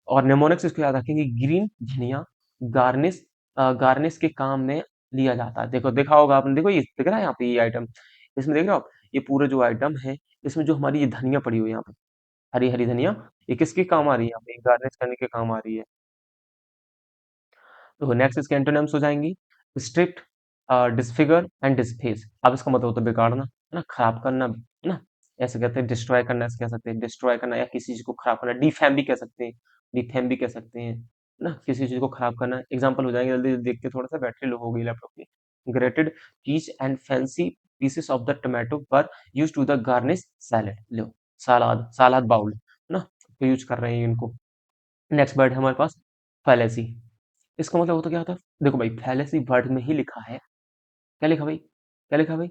और निमोनिक्स इसको याद रखेंगे, ग्रीन धनिया गार्निश, गार्निश के काम में लिया जाता है। देखो देखा होगा आपने, देखो ये दिख रहा है यहाँ पे ये आइटम, इसमें देख रहे हो आप, ये पूरे जो आइटम है, इसमें जो हमारी ये धनिया पड़ी हुई है यहाँ पे, हरी हरी धनिया, ये किसके काम आ रही है, यहाँ पे गार्निश करने के काम आ रही है। तो नेक्स्ट इसके एंटोनिम्स हो जाएंगी, स्ट्रिक्ट, डिसफिगर एंड डिसफेस। अब इसका मतलब होता है बिगाड़ना, है ना, खराब करना, है ना, ऐसे कहते हैं डिस्ट्रॉय करना, ऐसे कह सकते हैं डिस्ट्रॉय करना, या किसी चीज को खराब करना, डिफेम भी कह सकते हैं, डिफेम भी कह सकते हैं, है ना, किसी चीज को खराब करना। एग्जांपल हो जाएंगे, जल्दी देखते, थोड़ा सा बैटरी लो हो गई लैपटॉप की। Grated cheese and fancy pieces of the tomato are used to the garnish salad. लो, सलाद, सलाद बाउल, है ना, तो यूज कर रहे हैं इनको। नेक्स्ट वर्ड है हमारे पास फैलेसी। इसका मतलब होता क्या होता है, देखो भाई फैलेसी वर्ड में ही लिखा है, क्या लिखा भाई, क्या लिखा भाई,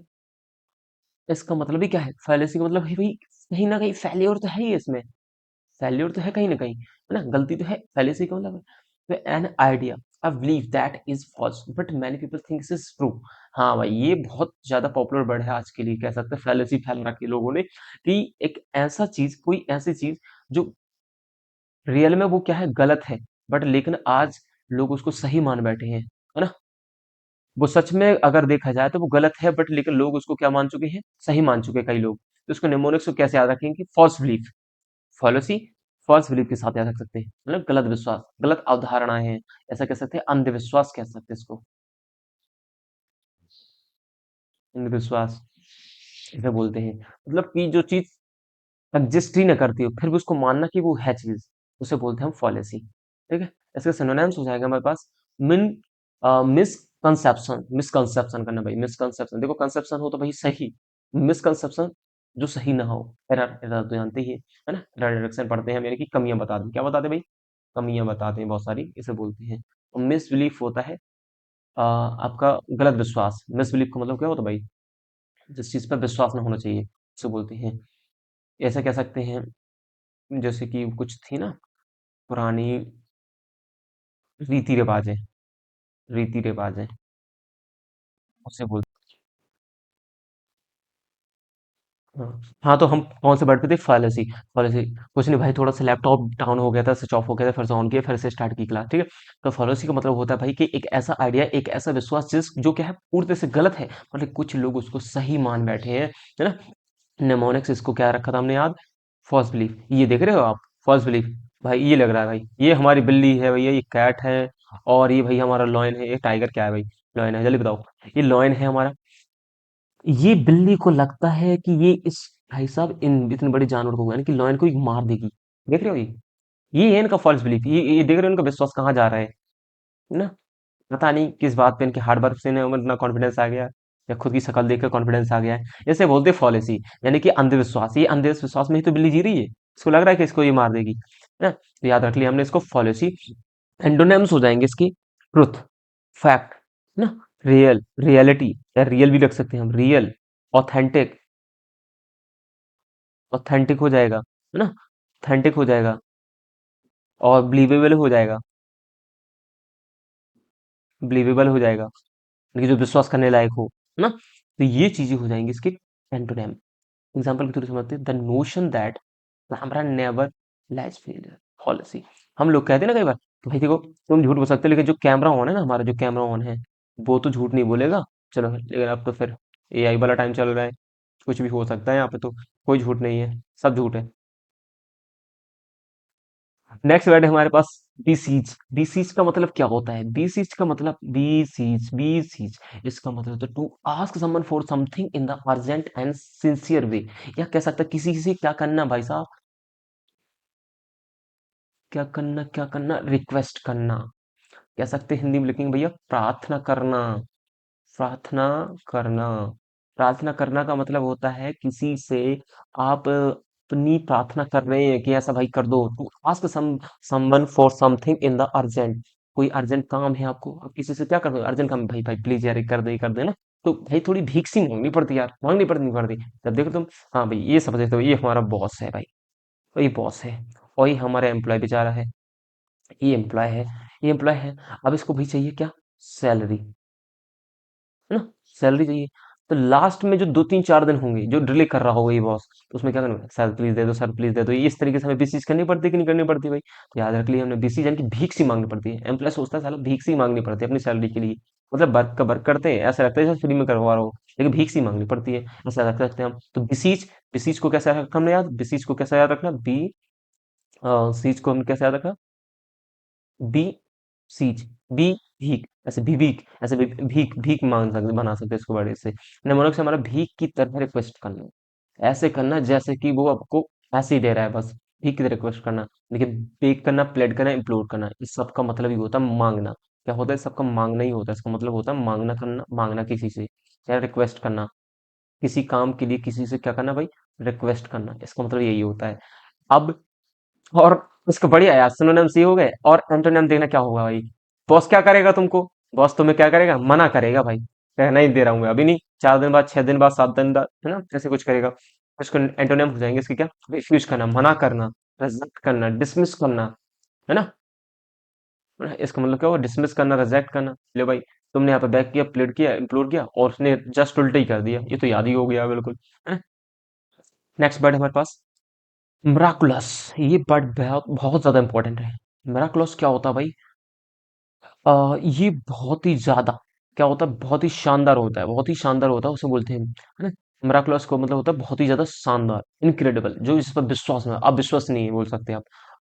इसका मतलब ही क्या है, फैलेसी का मतलब है भाई, कहीं ना कहीं फेल्योर तो है ही इसमें, फेल्योर तो है कहीं ना कहीं, है ना, गलती तो है, फैलेसी का मतलब है तो an idea, a belief that is false but many people think is true. हाँ भाई, ये बहुत ज्यादा पॉपुलर वर्ड है आज के लिए, कह सकते हैं फैलेसी फैला रखी है लोगों ने, कि एक ऐसा चीज, कोई ऐसी चीज जो रियल में वो क्या है, गलत है, बट लेकिन आज लोग उसको सही मान बैठे हैं, है ना, वो सच में अगर देखा जाए तो वो गलत है, बट लेकिन लोग उसको क्या मान चुके हैं, सही मान चुके हैं कई लोग। तो इसको निमोनिक्स को कैसे याद रखेंगे, फॉल्स बिलीफ, फॉलोसी, फॉल्स बिलीफ के साथ याद रख सकते हैं, मतलब गलत विश्वास, गलत अवधारणाएं हैं, ऐसा कह सकते हैं, अंधविश्वास कह सकते हैं इसको, अंधविश्वास इसे बोलते हैं, मतलब कि जो चीज एग्जिस्ट ही ना करती हो फिर भी उसको मानना कि वो है चीज, उसे बोलते हैं हम फॉलेसी। ठीक है, इसका सिनोनिम्स हो जाएगा हमारे पास मिन, मिसकंसेप्शन, मिसकंसेप्शन करना भाई, मिसकंसेप्शन, देखो कंसेप्शन हो तो भाई सही, मिसकंसेप्शन जो सही ना हो, एरर, एरर तो जानते ही है ना, एरर डिडक्शन पढ़ते हैं, यानी कि कमियां बता दें, क्या बताते हैं भाई, कमियां बताते हैं बहुत सारी, इसे बोलते हैं। और मिसबिलीफ होता है आपका गलत विश्वास, मिसबिलीफ का मतलब क्या होता है भाई, जिस चीज पर विश्वास ना होना चाहिए, उसे बोलते हैं। ऐसा कह सकते हैं, जैसे कि कुछ थी ना पुरानी रीति रिवाजें, रीति रिवाजें, उसे बोल, हाँ। हाँ, तो हम कौन से वर्ड पे थे, फालेसी, फालेसी, कुछ नहीं भाई, थोड़ा सा लैपटॉप डाउन हो गया था, स्विच ऑफ हो गया था, फिर से ऑन किया, फिर से स्टार्ट की क्लास, ठीक है। तो फालेसी का मतलब होता है भाई कि एक ऐसा आइडिया, एक ऐसा विश्वास जिस जो क्या है पूरी तरह से गलत है, मतलब कुछ लोग उसको सही मान बैठे हैं, है ना। नेमोनिक्स इसको क्या रखा था हमने याद, फॉल्स बिलीफ, ये देख रहे हो आप, फॉल्स बिलीफ, भाई ये लग रहा है भाई ये हमारी बिल्ली है भैया, ये कैट है, और ये भाई हमारा लॉयन है, ये टाइगर क्या है भाई, लॉयन है, जल्दी बताओ, ये लॉयन है हमारा, ये बिल्ली को लगता है कि ये इस भाई साहब इन इतने बड़े जानवर को यानी कि लॉयन को ही मार देगी, देख रहे हो ये है इनका फॉल्स बिलीफ, ये देख रहे हो इनका विश्वास कहाँ जा रहा है ना, पता नहीं किस बात पे इनके हार्ड वर्क से इन्हें इतना कॉन्फिडेंस आ गया, या खुद की शक्ल देख कर कॉन्फिडेंस आ गया है, जैसे बोलते फॉलेसी, यानी कि अंधविश्वास, ये अंधविश्वास में ही तो बिल्ली जी रही है, इसको लग रहा है कि इसको ये मार देगी, है ना, तो याद रख लिया हमने इसको फॉलेसी। एंटोनिम्स हो जाएंगे इसकी, ट्रुथ, फैक्ट, ना, रियल, रियलिटी, या रियल भी रख सकते हैं हम, रियल, ऑथेंटिक, ऑथेंटिक हो जाएगा, है ना, ऑथेंटिक हो जाएगा, और बिलीवेबल हो जाएगा, बिलीवेबल हो जाएगा, यानी कि जो विश्वास करने लायक हो, है ना, तो ये चीजें हो जाएंगी इसके एंटोनिम। एग्जाम्पल के थ्रू समझते हैं, the notion that camera never lies failure, policy, हम लोग कहते हैं ना कई बार कि भाई देखो तुम झूठ बोल सकते हो, लेकिन जो कैमरा ऑन है ना, हमारा जो कैमरा ऑन है वो तो झूठ नहीं बोलेगा, चलो लेकिन अब तो फिर एआई वाला टाइम चल रहा है, कुछ भी हो सकता है यहाँ पे, तो कोई झूठ नहीं है, सब झूठ है। नेक्स्ट वर्ड है हमारे पास बीसीज। बीसीज का मतलब क्या होता है, बीसीज का मतलब, बीसीज, बीसीज, इसका मतलब होता है to ask someone for something in the urgent and sincere way, या कह सकता है किसी से क्या करना भाई साहब, क्या करना, क्या करना, रिक्वेस्ट करना, कह सकते हैं हिंदी में लिखेंगे भैया प्रार्थना करना, प्रार्थना करना। प्रार्थना करना का मतलब होता है किसी से आप अपनी प्रार्थना कर रहे हैं कि ऐसा भाई कर दो, to ask someone for something in the urgent, कोई अर्जेंट काम है आपको, आप किसी से क्या कर दो, अर्जेंट काम, भाई भाई प्लीज यार ये कर दे ना, तो भाई थोड़ी भीख सी मांगनी पड़ती यार, मांगनी पड़ती, नहीं पड़ती, जब देखो तुम, हाँ भाई ये समझते हो, ये हमारा बॉस है भाई, वही बॉस है, वही हमारा एम्प्लॉय बेचारा है, ये एम्प्लॉय है, ये एम्प्लॉय है, अब इसको भी चाहिए क्या, सैलरी, है ना, सैलरी चाहिए, तो लास्ट में जो 2-3-4 दिन होंगे जो डिले कर रहा होगा ये बॉस, तो उसमें क्या करना, सर प्लीज दे दो, सर प्लीज दे दो, ये इस तरीके से हमें बेसिस करनी पड़ती है कि नहीं करनी पड़ती भाई? तो याद रख लिया हमने, बेसिस यानी कि भीख सी मांगनी पड़ती है। एम्प्लॉय सोचता है साला भीख सी मांगनी पड़ती है अपनी सैलरी के लिए, मतलब वर्क का वर्क करते हैं ऐसा लगता है जैसे फ्री में करवा रहा हो, लेकिन भीख सी मांगनी पड़ती है, ऐसा रख सकते हैं हम। तो बिसीज, बिसीज को कैसे रखा हमने याद, बिसीज को कैसे याद रखना, बी सीज को हम कैसे याद रखा, बी सीच, बी भीख, ऐसे भी भीख, ऐसे भीख भीख मांग सकते, बना सकते हैं इसको बड़े से। निमोनिक से हमारा भीख की तरह रिक्वेस्ट करना है, ऐसे करना जैसे कि वो आपको ऐसे ही दे रहा है बस, भीख की तरह रिक्वेस्ट करना। देखिए, बेग करना, प्लेड करना, इम्प्लोर करना, इस सब का मतलब ही होता है मांगना। क्या होता है, सबका मांगना ही होता है, इसका मतलब होता है मांगना करना, मांगना किसी से, या रिक्वेस्ट करना किसी काम के लिए, किसी से क्या करना भाई, रिक्वेस्ट करना, इसका मतलब यही होता है। अब और उसको बढ़िया यार, सिनोनिम्स ये हो गए, और एंटोनिम देखना क्या होगा भाई। बॉस क्या करेगा तुमको, बॉस तुम्हें क्या करेगा, मना करेगा भाई, कहेगा नहीं दे रहा हूं मैं अभी नहीं, 4 दिन बाद, 6 दिन बाद, 7 दिन बाद, है ना, ऐसे कुछ करेगा। उसको एंटोनिम हो जाएंगे इसके क्या, रिफ्यूज करना, मना करना, रिजेक्ट करना, डिसमिस करना, है ना। इसका मतलब क्या हुआ, डिसमिस करना, रिजेक्ट करना। ले भाई, तुमने यहाँ पे बैक किया, प्लेट किया, इम्प्लोर किया, और उसने जस्ट उल्टा ही कर दिया, ये तो याद ही हो गया बिल्कुल, है ना। नेक्स्ट वर्ड हमारे पास मिराकुलस। ये वर्ड बहुत बहुत ज्यादा इंपॉर्टेंट है। मिराकुलस क्या होता है भाई, ये बहुत ही ज्यादा क्या होता है, बहुत ही शानदार होता है, बहुत ही शानदार होता है, उसे बोलते हैं, है ना। मिराकुलस को मतलब होता है बहुत ही ज्यादा शानदार, इनक्रेडिबल, जो इस पर विश्वास में अविश्वसनीय बोल सकते हैं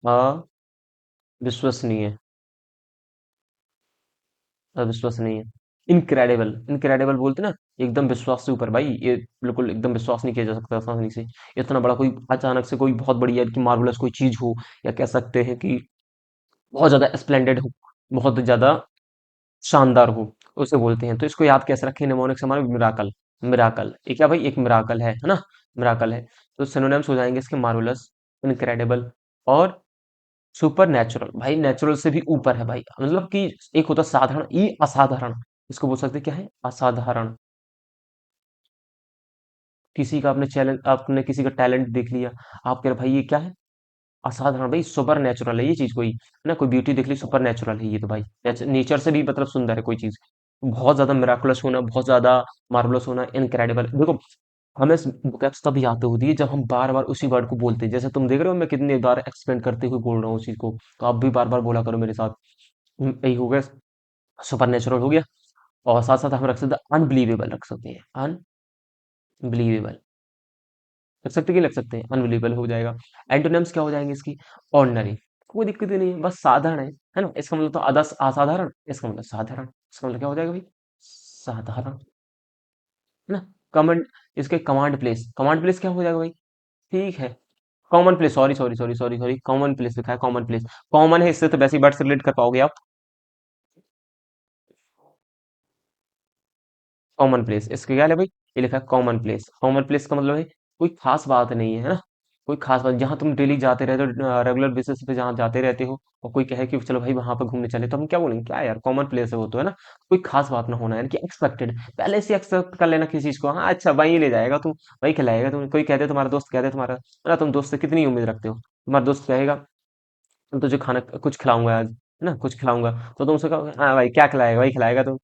आप, अविश्वसनीय, अविश्वसनीय, इनक्रेडिबल, इनक्रेडिबल बोलते हैं ना, एकदम विश्वास से ऊपर भाई, ये बिल्कुल एकदम विश्वास नहीं किया जा सकता आसानी से। इतना बड़ा कोई अचानक से कोई बहुत बड़ी यार की मार्वलस कोई चीज हो, या कह सकते हैं कि बहुत ज्यादा स्प्लेंडेड हो, बहुत ज्यादा शानदार हो, उसे बोलते हैं। तो इसको याद कैसे रखें, निमोनिक से हमारा मिराकल, मिराकल ये क्या भाई, एक मिराकल है ना, मिराकल है। तो सिनोनिम्स हो जाएंगे इसके मार्वलस, इनक्रेडिबल, और सुपर नेचुरल। भाई नेचुरल से भी ऊपर है भाई, मतलब कि एक होता है साधारण, ये असाधारण, इसको बोल सकते हैं क्या है, असाधारण। किसी का आपने चैलेंज, आपने किसी का टैलेंट देख लिया, आप कह रहे भाई ये क्या है, असाधारण भाई, सुपर नेचुरल है ये चीज, कोई है ना, कोई ब्यूटी देख ली, सुपर नेचुरल है ये तो भाई, नेचर से भी मतलब सुंदर है कोई चीज। बहुत ज्यादा मिराकुलस होना, बहुत ज्यादा मार्वलस होना, इनक्रेडिबल। देखो, हमें vocabs तब याद होती है जब हम बार बार उसी वर्ड को बोलते हैं, जैसे तुम देख रहे हो मैं कितनी बार एक्सप्लेन करते हुए बोल रहा हूँ उस चीज को, तो आप भी बार बार बोला करो मेरे साथ। यही हो गया, सुपर नेचुरल हो गया, और साथ साथ हम रख सकते हैं अनबिलीवेबल, रख सकते हैं अनबिलीवेबल, लग सकते कि लग सकते हैं, अनबिलीवेबल हो जाएगा। एंटोनिम्स क्या हो जाएंगे इसकी, ऑर्डिनरी, कोई दिक्कत ही नहीं है, बस साधारण है ना, इसका मतलब तो अदस असाधारण, इसका मतलब साधारण, इसका मतलब क्या हो जाएगा भाई, साधारण, है ना। कमांड, इसके कमांड प्लेस, कमांड प्लेस क्या हो जाएगा भाई, ठीक है, common place, sorry sorry sorry sorry sorry, common place लिखा है, कॉमन प्लेस, कॉमन है, इससे तो वैसे ही वर्ड से रिलेट कर पाओगे आप। कॉमन प्लेस, इसका क्या है भाई, ये लिखा है कॉमन प्लेस, कॉमन प्लेस का मतलब है कोई खास बात नहीं है ना, कोई खास बात, जहाँ तुम डेली जाते रहते हो, रेगुलर बेसिस पे जहाँ जाते रहते हो, और कोई कहे कि चलो भाई वहां पर घूमने चले, तो हम क्या बोलेंगे, क्या यार कॉमन प्लेस है वो तो, है ना। कोई खास बात ना होना, यानी कि एक्सपेक्टेड, पहले से एक्सेप्ट कर लेना किसी चीज को, हाँ अच्छा वही ले जाएगा तू, वही खिलाएगा तुम, कोई कहते तुम्हारा दोस्त कहते तुम्हारा, है ना, तुम दोस्त से कितनी उम्मीद रखते हो, तुम्हारा दोस्त कहेगा तुम तुझे खाना कुछ खिलाऊंगा आज, है ना, कुछ खिलाऊंगा, तो तुम उससे कहो हाँ भाई क्या खिलाएगा, वही खिलाएगा तुम,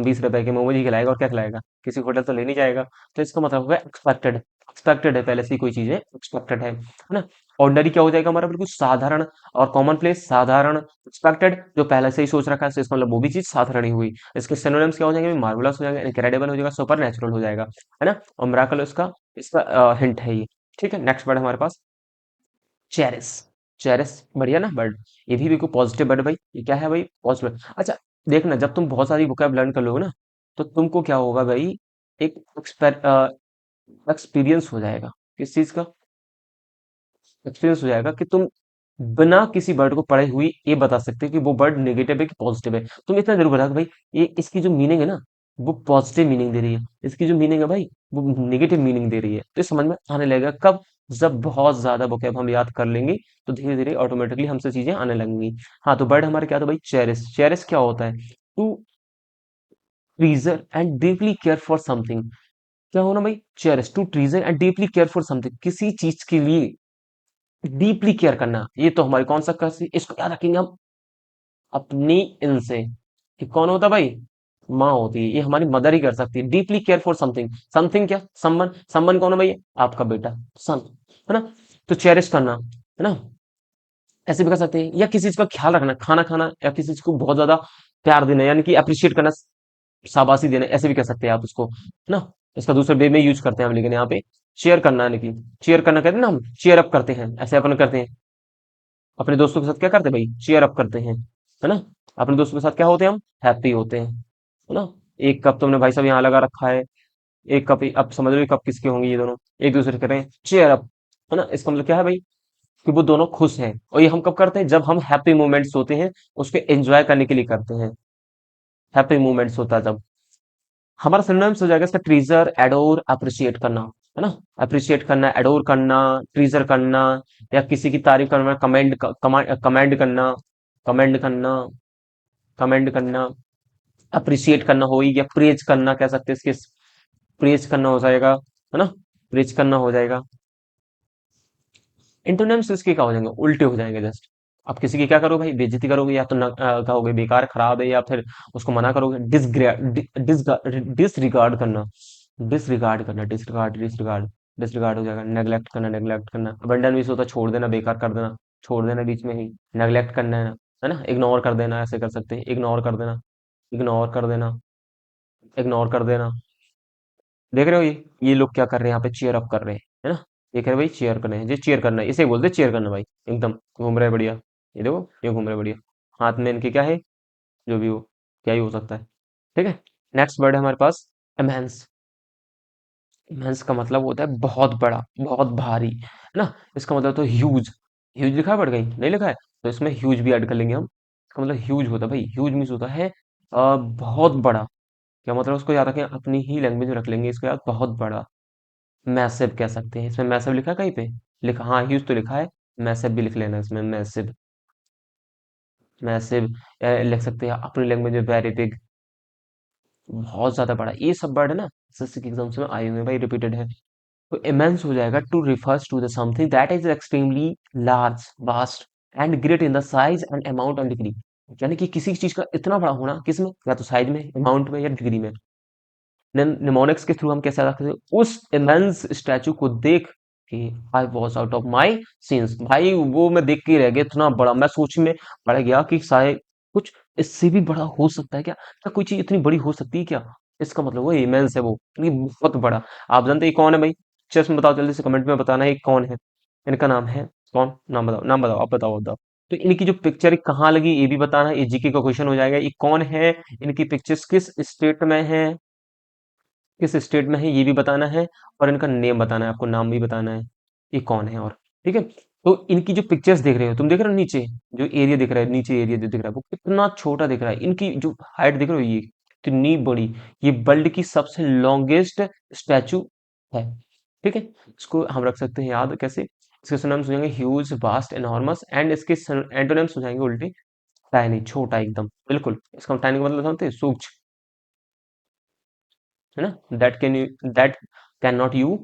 20 रुपए के मोमोज ही खिलाएगा, और क्या खिलाएगा, किसी होटल तो ले नहीं जाएगा। तो इसका मतलब होगा एक्सपेक्टेड, एक्सपेक्टेड है, पहले से ही कोई चीज है, एक्सपेक्टेड है ना। ऑर्डिनरी क्या हो जाएगा हमारा, बिल्कुल साधारण, और कॉमन प्लेस साधारण, एक्सपेक्टेड जो पहले से ही सोच रखा है, तो इसका मतलब वो भी चीज साधारण ही हुई। इसके सिनोनिम्स क्या हो जाएंगे, मार्वलस हो जाएगा, इनक्रेडिबल हो जाएगा, सुपर नेचुरल हो जाएगा, है ना, और मिराकल इसका, इसका हिंट है ये। ठीक है, नेक्स्ट वर्ड हमारे पास चेरिस, चेरिस, बढ़िया ना वर्ड, ये भी बिल्कुल पॉजिटिव वर्ड भाई, ये क्या है भाई, पॉजिटिव। अच्छा, देखना जब तुम बहुत सारी वोकैब लर्न कर लोगे ना, तो तुमको क्या होगा भाई, एक एक्सपीरियंस हो जाएगा, किस चीज का, एक्सपीरियंस हो जाएगा कि तुम बिना किसी वर्ड को पढ़े हुए ये बता सकते हो कि वो वर्ड नेगेटिव है कि पॉजिटिव है। तुम इतना जरूर बता कि भाई ये इसकी जो मीनिंग है ना, वो पॉजिटिव मीनिंग दे रही है, इसकी जो मीनिंग है भाई वो नेगेटिव मीनिंग दे रही है, तो ये समझ में आने लगेगा कब, जब बहुत ज्यादा vocab हम याद कर लेंगे, तो धीरे धीरे ऑटोमेटिकली हमसे चीजें आने लगेंगी। हाँ, तो वर्ड हमारे क्या था भाई, चेरिस, चेरिस क्या होता है, to treasure and deeply care for something, क्या होना भाई, cherish, to treasure and deeply care for something, किसी चीज के लिए डीपली केयर करना, ये तो हमारी कौन सा, कैसी, इसको याद रखेंगे हम, अपनी इनसे, कि कौन होता है भाई, माँ होती है, ये हमारी मदर ही कर सकती है। Deeply care for something, something क्या, समवन, समवन कौन है भैया, आपका बेटा, सन, है ना। तो चेरिश करना, है ना, ऐसे भी कर सकते हैं। या किसी चीज का ख्याल रखना, खाना खाना, या किसी चीज को बहुत ज्यादा प्यार देना, यानी कि अप्रिशिएट करना, शाबाशी देना, ऐसे भी कह सकते हैं आप उसको, है ना। इसका दूसरे वे में यूज करते हैं हम, लेकिन यहाँ पे शेयर करना, यानी कि शेयर करना कहते हैं ना, हम चेयर अप करते हैं, ऐसे अपन करते हैं अपने दोस्तों के साथ, क्या करते हैं भाई, चेयर अप करते हैं, है ना। अपने दोस्तों के साथ क्या होते हैं हम, हैप्पी होते हैं, है ना। एक कप तुमने भाई साहब यहाँ लगा रखा है, एक कप, अब समझ लो ये कप किसके होंगे, ये दोनों एक दूसरे के रहे हैं, चेयर अप, है ना। इसका मतलब क्या है भाई, कि वो दोनों खुश हैं। और ये हम कब करते हैं, जब हम हैप्पी मोमेंट्स होते हैं, उसके एंजॉय करने के लिए करते हैं, हैप्पी मोमेंट्स होता है जब। हमारा सिनोनिम्स हो जाएगा इसका, ट्रीजर, एडोर, अप्रिशिएट करना, है ना। अप्रिशिएट करना, एडोर करना, ट्रीजर करना, या किसी की तारीफ करना, कमेंड कमेंड करना, कमेंड करना, कमेंड करना, अप्रिशिएट करना हो, या प्रेज करना कह सकते हैं इसके, प्रेज करना हो जाएगा, है ना, प्रेज करना हो जाएगा। इंटोनिम्स इसके क्या हो जाएंगे, उल्टे हो जाएंगे जस्ट। आप किसी की क्या करोगे भाई, बेइज्जती करोगे, या तो कहोगे बेकार, खराब है, या फिर उसको मना करोगे। डिसरिगार्ड करना, डिसरिगार्ड करना, डिसरिगार्ड, डिसरिगार्ड, डिसरिगार्ड हो जाएगा। नेग्लेक्ट करना, नेग्लेक्ट करना। अबंडन भी होता है छोड़ देना, बेकार कर देना, छोड़ देना बीच में ही। नेग्लेक्ट करना है ना, इग्नोर कर देना, ऐसे कर सकते हैं, इग्नोर कर देना, इग्नोर कर देना, इग्नोर कर देना। देख रहे हो, ये लोग क्या कर रहे हैं यहाँ पे, चेयर अप कर रहे हैं, है ना। ये कह रहे भाई चेयर करना है, ये चेयर करना है, इसे बोलते चेयर करना भाई, एकदम घूम रहे हैं बढ़िया। ये देखो, ये घूम रहे हैं बढ़िया, हाथ में इनके क्या है, जो भी हो, क्या ही हो सकता है। ठीक है। नेक्स्ट वर्ड है हमारे पास, इमेंस। इमेंस का मतलब होता है बहुत बड़ा, बहुत भारी, है ना। इसका मतलब तो ह्यूज, ह्यूज लिखा है, बढ़ गई नहीं लिखा है, तो इसमें ह्यूज भी ऐड कर लेंगे हम। इसका मतलब ह्यूज होता है भाई, ह्यूज मीन्स होता है बहुत बड़ा। क्या मतलब, उसको याद रखें, अपनी ही लैंग्वेज में रख लेंगे इसको याद, बहुत बड़ा। मैसिव कह सकते हैं, इसमें मैसिव लिखा है कहीं पे, लिखा, हाँ ह्यूज तो लिखा है, मैसिव भी लिख लेना इसमें, मैसिव, मैसिव। लिख सकते हैं अपनी लैंग्वेज में, वेरी बिग, बहुत ज्यादा बड़ा। ये सब वर्ड है ना, एसएससी के एग्जाम्स में आए हुए हैं भाई, रिपीटेड है। तो इमेंस हो जाएगा, to refers to the something that is extremely large, vast and great in the size and amount and degree. यानी कि किसी चीज का इतना बड़ा होना, किसमें, या तो साइज में, अमाउंट में, या डिग्री में। निमोनिक्स के थ्रू हम कैसे रखते हैं, उस इमेंस स्टैचू को देख के, I was out of my scenes, भाई वो मैं देख के ही रह गया, इतना बड़ा, मैं सोच में पड़ गया कि शायद कुछ इससे भी बड़ा हो सकता है क्या, कोई चीज इतनी बड़ी हो सकती है क्या। इसका मतलब वो इमेंस है, वो ये बहुत बड़ा। आप जानते हैं ये कौन है भाई, चेस में बताओ जल्दी से, कमेंट में बताना है ये कौन है। इनका नाम है कौन, नाम बताओ, नाम बताओ, आप बताओ, बताओ। तो इनकी जो पिक्चर कहाँ लगी ये भी बताना है, ये जीके का क्वेश्चन हो जाएगा। ये कौन है, इनकी पिक्चर्स किस स्टेट में है, किस स्टेट में है ये भी बताना है, और इनका नेम बताना है, आपको नाम भी बताना है, ये कौन है, और ठीक है। तो इनकी जो पिक्चर्स देख रहे हो, तुम देख रहे हो नीचे जो एरिया दिख रहा है, नीचे एरिया जो दिख रहा है वो कितना छोटा दिख रहा है, इनकी जो हाइट देख रहे हो, ये कितनी बड़ी, ये वर्ल्ड की सबसे लॉन्गेस्ट स्टैचू है। ठीक है, इसको हम रख सकते हैं याद कैसे, इसके सिनोनिम्स हो जाएंगे ह्यूज, वास्ट, एनॉर्मस, एंड इसके एंटोनिम्स हो जाएंगे उल्टे, टाइनी, छोटा एकदम, बिल्कुल। इसका टाइनी का मतलब समझते हैं, सूक्ष्म, है ना। That can not you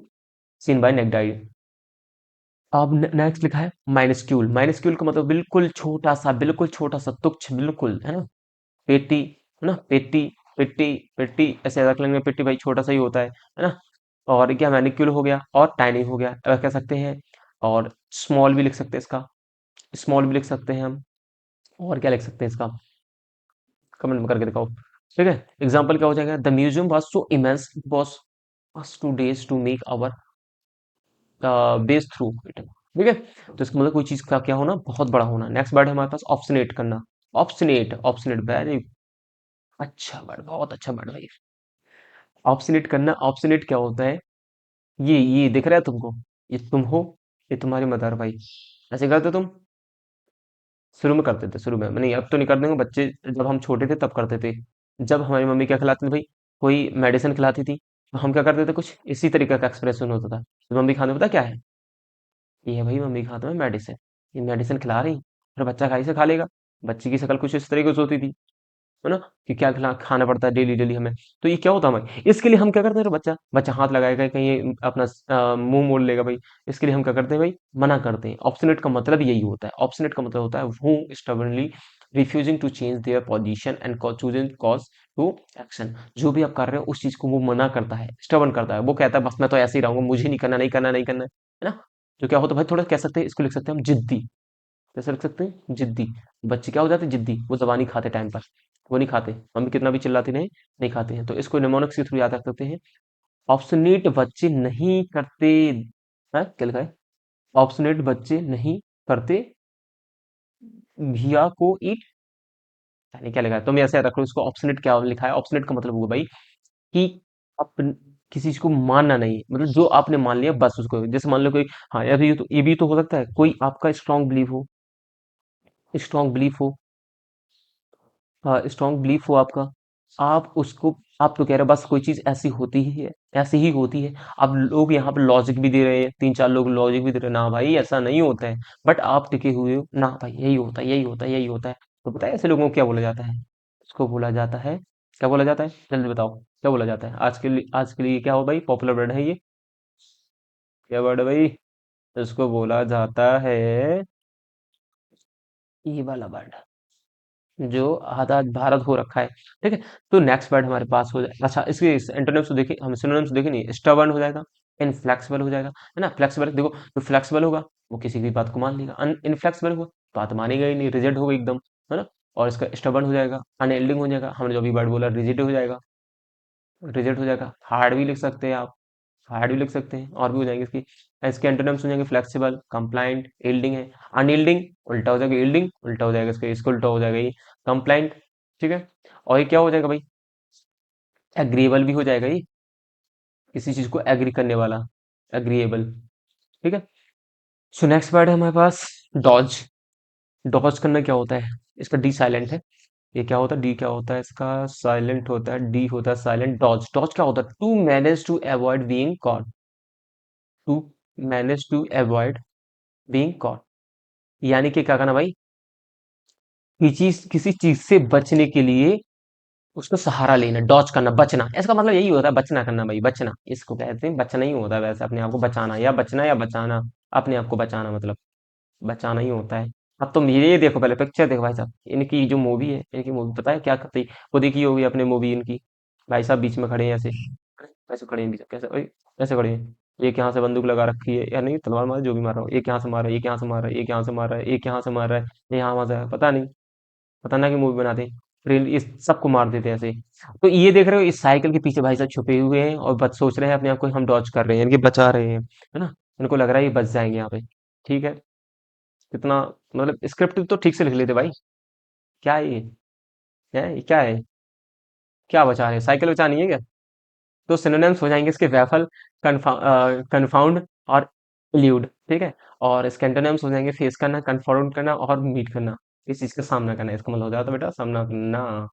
seen by naked eye. अब नेक्स्ट लिखा है माइनस्क्यूल, माइनस्क्यूल का मतलब बिल्कुल छोटा सा, बिल्कुल छोटा सा, तुच्छ, बिल्कुल, है ना। पेटी, है ना, पेटी, पेटी, पेटी, ऐसे रख लेंगे, पेटी भाई छोटा सा ही होता है ना। और क्या, मैनिक्यूल हो गया, और टाइनी हो गया, कह सकते हैं। और स्मॉल भी लिख सकते हैं इसका, स्मॉल भी लिख सकते हैं हम। और क्या लिख सकते हैं इसका, कमेंट में करके दिखाओ। ठीक है, एग्जाम्पल क्या हो जाएगा, the museum was so immense, was us 2 days to make our base through it, ठीक है। तो इसका मतलब कोई चीज का क्या होना, बहुत बड़ा होना। नेक्स्ट वर्ड है हमारे पास, ऑप्शनेट करना, ऑप्शनेट, ऑप्शनेट, वेरी अच्छा वर्ड, बहुत अच्छा वर्ड भाई। ऑप्शनेट करना, ऑप्शनेट क्या होता है, ये दिख रहा है तुमको, ये तुम हो, ये तुम्हारी मदर भाई, ऐसे करते तुम, शुरू में करते थे, शुरू में नहीं, अब तो नहीं कर देंगे, बच्चे जब हम छोटे थे तब करते थे। जब हमारी मम्मी क्या खिलाती थी भाई, कोई मेडिसिन खिलाती थी, तो हम क्या करते थे, कुछ इसी तरीके का एक्सप्रेशन होता था, तो मम्मी खाने पता क्या है, ये है भाई मम्मी के हाथ में मेडिसिन, ये मेडिसिन खिला रही, फिर बच्चा खाई से खा लेगा। बच्चे की शक्ल कुछ इस तरीके से होती थी, है ना, कि क्या खाना पड़ता है डेली डेली हमें। तो ये क्या होता है भाई, इसके लिए हम क्या करते हैं, बच्चा बच्चा हाथ लगाएगा कहीं, ये अपना मुंह मोड़ लेगा भाई, इसके लिए हम क्या करते हैं भाई, मना करते हैं। ऑब्स्टिनेट का मतलब यही होता है, ऑब्स्टिनेट का मतलब होता है वो stubbornly refusing to change their position and choosing cause to action. जो भी आप कर रहे हो उस चीज को वो मना करता है, स्टबन करता है, वो कहता है बस मैं तो ऐसे ही रहूंगा, मुझे नहीं करना, नहीं करना, नहीं करना, है ना। तो क्या होता है भाई, थोड़ा कह सकते हैं, इसको लिख सकते हैं हम जिद्दी। कैसे लिख सकते हैं, जिद्दी। बच्चे क्या हो जाते हैं, जिद्दी, वो जबानी खाते टाइम पर, वो नहीं खाते, मम्मी कितना भी चिल्लाती नहीं, नहीं खाते हैं। तो इसको निमोनिक्स के थ्रू याद रख सकते हैं। ऑब्सोनेट बच्चे नहीं करते, है क्या लिखा है, ऑब्सोनेट बच्चे नहीं करते घिया को ईट, यानी क्या लिखा है, तुम ऐसे रख लो इसको। ऑब्सोनेट क्या लिखा है, ऑब्सोनेट का मतलब होगा भाई कि अपन किसी चीज को मानना नहीं है, मतलब जो आपने मान लिया बस उसको, जैसे मान लो कोई, हाँ ये भी तो हो सकता है, कोई आपका स्ट्रांग बिलीव हो, स्ट्रांग बिलीफ हो, स्ट्रांग बिलीफ हो आपका, आप उसको, आप तो कह रहे हो बस कोई चीज ऐसी होती ही है, ऐसी ही होती है। अब लोग यहाँ पे लॉजिक भी दे रहे हैं, तीन चार लोग लॉजिक भी दे रहे हैं, ना भाई ऐसा नहीं होता है, बट आप टिके हुए हो ना भाई, यही होता है, यही होता है, यही होता है। तो पता है ऐसे लोगों को क्या बोला जाता है, उसको बोला जाता है, क्या बोला जाता है, जल्दी बताओ क्या बोला जाता है आज के लिए क्या हो भाई, पॉपुलर वर्ड है ये, क्या वर्ड है भाई, इसको बोला जाता है, ये वाला वर्ड जो आधा भारत हो रखा है, ठीक है। तो नेक्स्ट वर्ड हमारे पास हो जाए, अच्छा इसके एंटोनिम्स तो देखिए, हम सिनोनिम्स देखे नहीं, स्टबर्न हो जाएगा, इनफ्लेक्सिबल हो जाएगा, है ना। फ्लेक्सिबल देखो, जो फ्लेक्सिबल होगा वो किसी की बात को मान लेगा, इनफ्लेक्सिबल होगा बात मानेगा ही नहीं, रिजिड होगा एकदम, है ना। और इसका स्टबर्न हो जाएगा, अनएल्डिंग हो जाएगा, हमने जो भी वर्ड बोला रिजिड हो जाएगा, रिजिड हो जाएगा। हार्ड भी लिख सकते हैं आप, हार्ड भी लिख सकते हैं, और भी हो जाएंगे इसकी, इसके एंटोनिम्स हो जाएंगे फ्लेक्सिबल, कंप्लाइंट, यील्डिंग है, अनयील्डिंग उल्टा हो जाएगा, यील्डिंग उल्टा हो जाएगा, इसका उल्टा हो जाएगा ये कंप्लाइंट, ठीक है। और ये क्या हो जाएगा भाई, एग्रीएबल भी हो जाएगा ये, किसी चीज को एग्री करने वाला, एग्रीएबल, ठीक है। सो नेक्स्ट वर्ड है हमारे पास डॉज। डॉज करना क्या होता है, इसका डी साइलेंट है, ये क्या होता है, डी क्या होता है इसका, साइलेंट होता है, डी होता है साइलेंट। डॉज, डॉज क्या होता है, to manage to avoid being caught, to manage to avoid being caught, यानी कि क्या करना भाई, किसी चीज से बचने के लिए उसको सहारा लेना, डॉज करना, बचना, इसका मतलब यही होता है, बचना करना भाई, बचना इसको कहते हैं, बचना ही होता है वैसे, अपने आप को बचाना, या बचना या बचाना, अपने आप को बचाना मतलब बचाना ही होता है। अब तुम ये देखो, पहले पिक्चर देखो भाई साहब, इनकी जो मूवी है, इनकी मूवी पता है क्या करती है, वो देखी होगी अपने मूवी इनकी, भाई साहब बीच में खड़े हैं ऐसे, ऐसे खड़े हैं बीच में, कैसे ओए, ऐसे खड़े हैं, एक यहाँ से बंदूक लगा रखी है, या नहीं तलवार मार, जो भी मार रहा हो, एक यहाँ से मार रहा है, एक यहाँ से मार रहा है, एक यहाँ से मार रहा है, एक यहाँ से मार रहा है, ये यहाँ वहां से, पता नहीं, खतरनाक मूवी बनाते हैं, फिर इस सबको मार देते हैं ऐसे। तो ये देख रहे हो, इस साइकिल के पीछे भाई साहब छुपे हुए हैं, और बच सोच रहे हैं अपने आप को हम डॉज कर रहे हैं, इनके बचा रहे हैं, है ना। इनको लग रहा है ये बच जाएंगे यहाँ पे, ठीक है। कितना, मतलब स्क्रिप्ट तो ठीक से लिख लेते भाई, क्या है ये, ये क्या है, क्या बचा रहे हैं, साइकिल बचानी है क्या। तो सिनोनिम्स हो जाएंगे इसके वैफल, कन्फाउंड और इल्यूड, ठीक है। और इसके एंटोनिम्स हो जाएंगे फेस करना, कन्फाउंड करना और मीट करना, इस चीज का सामना करना, इसका मतलब हो जाता है बेटा सामना करना,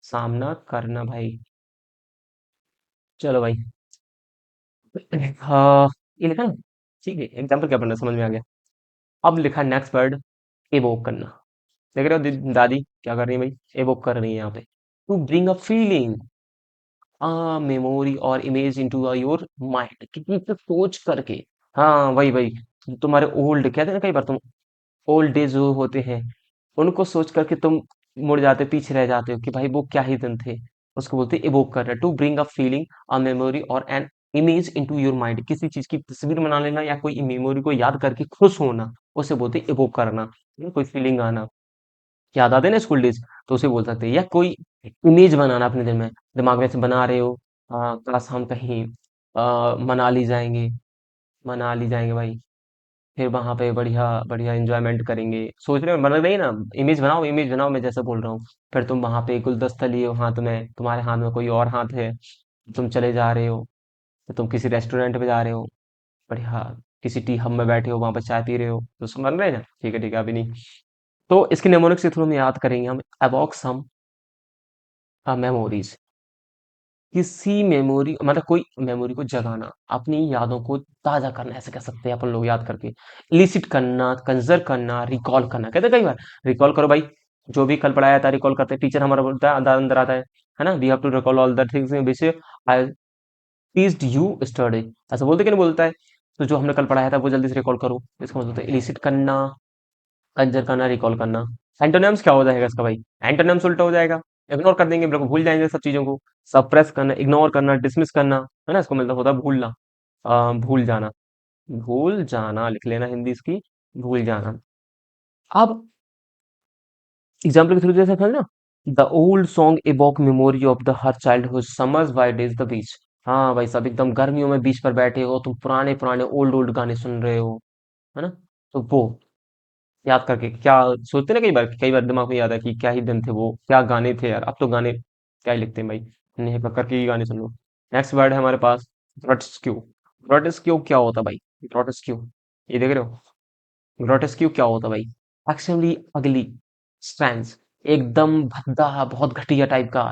सामना करना भाई। चलो भाई, हाँ ये लिखा ना, ठीक है, एग्जाम्पल क्या बनना समझ में आ गया। अब लिखा नेक्स्ट वर्ड, एवोक करना। देख रहे हो दादी क्या कर रही है भाई, एवोक कर रही है यहाँ पे, to bring a feeling, memory और इमेज इनटू योर माइंड, किसी से सोच करके, हाँ वही वही, तुम्हारे ओल्ड कहते हैं ना कई बार, तुम ओल्ड डेज जो होते हैं, उनको सोच करके तुम मुड़ जाते हो, पीछे रह जाते हो कि भाई वो क्या ही दिन थे, उसको बोलते हैं इवोक करना, to bring a feeling, a memory or an image into your mind, किसी चीज की तस्वीर बना लेना या कोई मेमोरी को याद करके खुश होना, उसे बोलते हैं इवोक करना, कोई फीलिंग आना, याद आते हैं ना स्कूल डेज, तो उसे बोल सकते हैं। या कोई इमेज बनाना अपने दिल में, दिमाग में से बना रहे हो, काश हम कहीं मनाली जाएंगे, मनाली जाएंगे भाई, फिर वहां पे बढ़िया बढ़िया एंजॉयमेंट करेंगे, सोच रहे हो, बना रही ना, इमेज बनाओ, इमेज बनाओ, मैं जैसा बोल रहा हूँ। फिर तुम वहां पे गुलदस्ता लिए हो हाथ में, तुम्हारे हाथ में कोई और हाथ है, तुम चले जा रहे हो, तो तुम किसी रेस्टोरेंट में जा रहे हो, बढ़िया किसी टी हब में बैठे हो, वहां पर चाय पी रहे हो, तो समझ रहे हैं ना, ठीक है अभी नहीं। तो इसके निमोनिक्स के थ्रू हम याद करेंगे, हम अबॉक्स सम मेमोरीज, किसी मेमोरी मतलब कोई मेमोरी को जगाना, अपनी यादों को ताजा करना, ऐसे कह सकते हैं अपन लोग, याद करके इलिसिट करना, कंजर करना, रिकॉल करना, कहते हैं कई बार रिकॉल करो भाई, जो भी कल पढ़ाया था रिकॉल करते हैं, टीचर हमारा बोलता है अंदर अंदर आता है ना, we have to recall all the things which I teached you study, ऐसा बोलते कि नहीं बोलता है। तो जो हमने कल पढ़ाया था वो जल्दी से रिकॉल करो, इसका मतलब होता है इलिसिट करना, कंजर करना, रिकॉल करना। एंटोनिम्स क्या हो जाएगा इसका भाई? एंटोनिम्स उल्टा हो जाएगा। इग्नोर कर देंगे, बिल्कुल भूल जाएंगे सब चीजों को। सप्रेस करना, इग्नोर करना, डिसमिस करना, है ना, इसको मतलब होता है भूलना। भूल जाना। भूल जाना लिख लेना हिंदी इसकी, भूल जाना। अब एग्जाम्पल के थ्रू जैसे था ना, the old song evoke memory of the her childhood summers by days the beach. हाँ भाई साहब, एकदम गर्मियों में बीच पर बैठे हो तुम, पुराने पुराने ओल्ड ओल्ड गाने सुन रहे हो, है ना। तो वो याद करके क्या सोचते ना, कई बार दिमाग में याद है कि क्या ही दिन थे वो, क्या गाने थे यार। अब तो गाने क्या ही लिखते हैं भाई, नहीं पकड़ के ही गाने सुन लो। नेक्स्ट वर्ड है हमारे पास ग्रोटेस्क्यू। ग्रोटेस्क्यू क्या होता है भाई? ग्रोटेस्क्यू, ये देख रहे हो? ग्रोटेस्क्यू क्या होता है भाई? एक्चुअली अगली, स्ट्रैंड्स, एकदम भद्दा, बहुत घटिया टाइप का।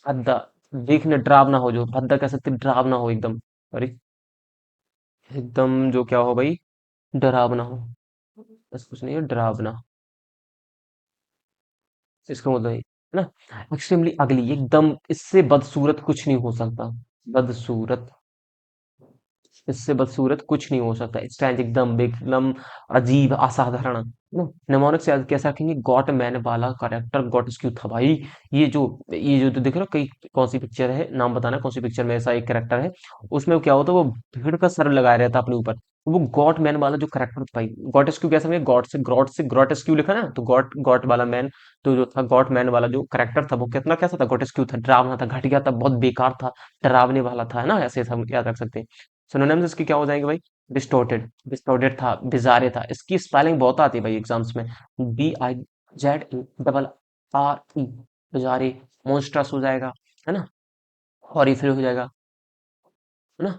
भद्दा, देखने डरावना हो, जो भद्दा कह सकते, डरावना हो एकदम। अरे, एकदम जो क्या हो भाई, डरावना हो। बस कुछ नहीं है, डरावना, इसका मतलब है ना। एक्सट्रीमली अगली, एकदम इससे बदसूरत कुछ नहीं हो सकता। बदसूरत, इससे बदसूरत कुछ नहीं हो सकता। स्टैंड एकदम एकदम अजीब, असाधारण। निमोनिक से कैसा रखेंगे? गॉट मैन वाला करेक्टर गॉट स्क्यू था भाई। ये जो तो देख रहे हो, कई कौन सी पिक्चर है, नाम बताना कौन सी पिक्चर में ऐसा एक करेक्टर है। उसमें क्या होता है, वो भीड़ का सर लगाया रहता है अपने ऊपर। वो गॉट मैन वाला जो करेक्टर था भाई, गॉट स्क्यू कैसा में, गॉड से ग्रॉट स्क्यू लिखा ना, तो गॉट गॉट वाला मैन। तो जो था गॉट मैन वाला जो करेक्टर था, वो कितना कैसा था, गॉट स्क्यू था, डरावना था, घटिया था, बहुत बेकार था, डरावने वाला था, है ना, ऐसे हम याद रख सकते हैं। सिनोनिम्स इसके क्या हो जाएंगे भाई? डिस्टोर्टेड, डिस्टोर्टेड था, बिजारे था। इसकी स्पेलिंग बहुत आती है भाई एग्जाम्स में, BIZEDRE। बिजारे, मॉन्स्ट्रस हो जाएगा, है ना, हॉरिफिल हो जाएगा, है ना,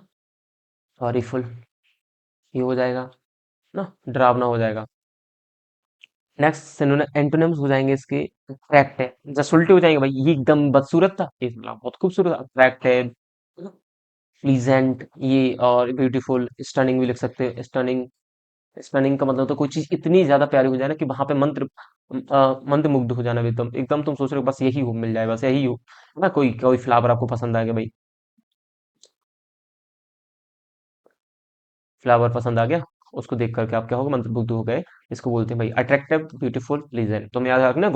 हॉरिफुल, ये हो जाएगा ना, डरावना हो जाएगा। नेक्स्ट एंटोनिम्स हो जाएंगे इसके, अट्रैक्ट है, जस्ट उल्टे हो जाएंगे भाई, ये एकदम बदसूरत था, ये मतलब बहुत खूबसूरत, अट्रैक्ट है, प्लीजेंट ये, और ब्यूटीफुल, स्टनिंग भी लिख सकते हैं, स्टनिंग। स्टनिंग का मतलब तो कोई चीज इतनी ज्यादा प्यारी हो जाए ना कि वहां पे मंत्र मुग्ध हो जाना, एकदम एकदम तुम सोच रहे हो बस यही हो, मिल जाए, बस यही हो, है ना, कोई कोई फ्लावर आपको पसंद आ गया भाई, फ्लावर पसंद आ गया, उसको देख करके आप क्या होगा, मंत्रमुग्ध हो गए। इसको बोलते हैं भाई अट्रैक्टिव, ब्यूटीफुल, प्लीजेंट। तो मैं याद रखना,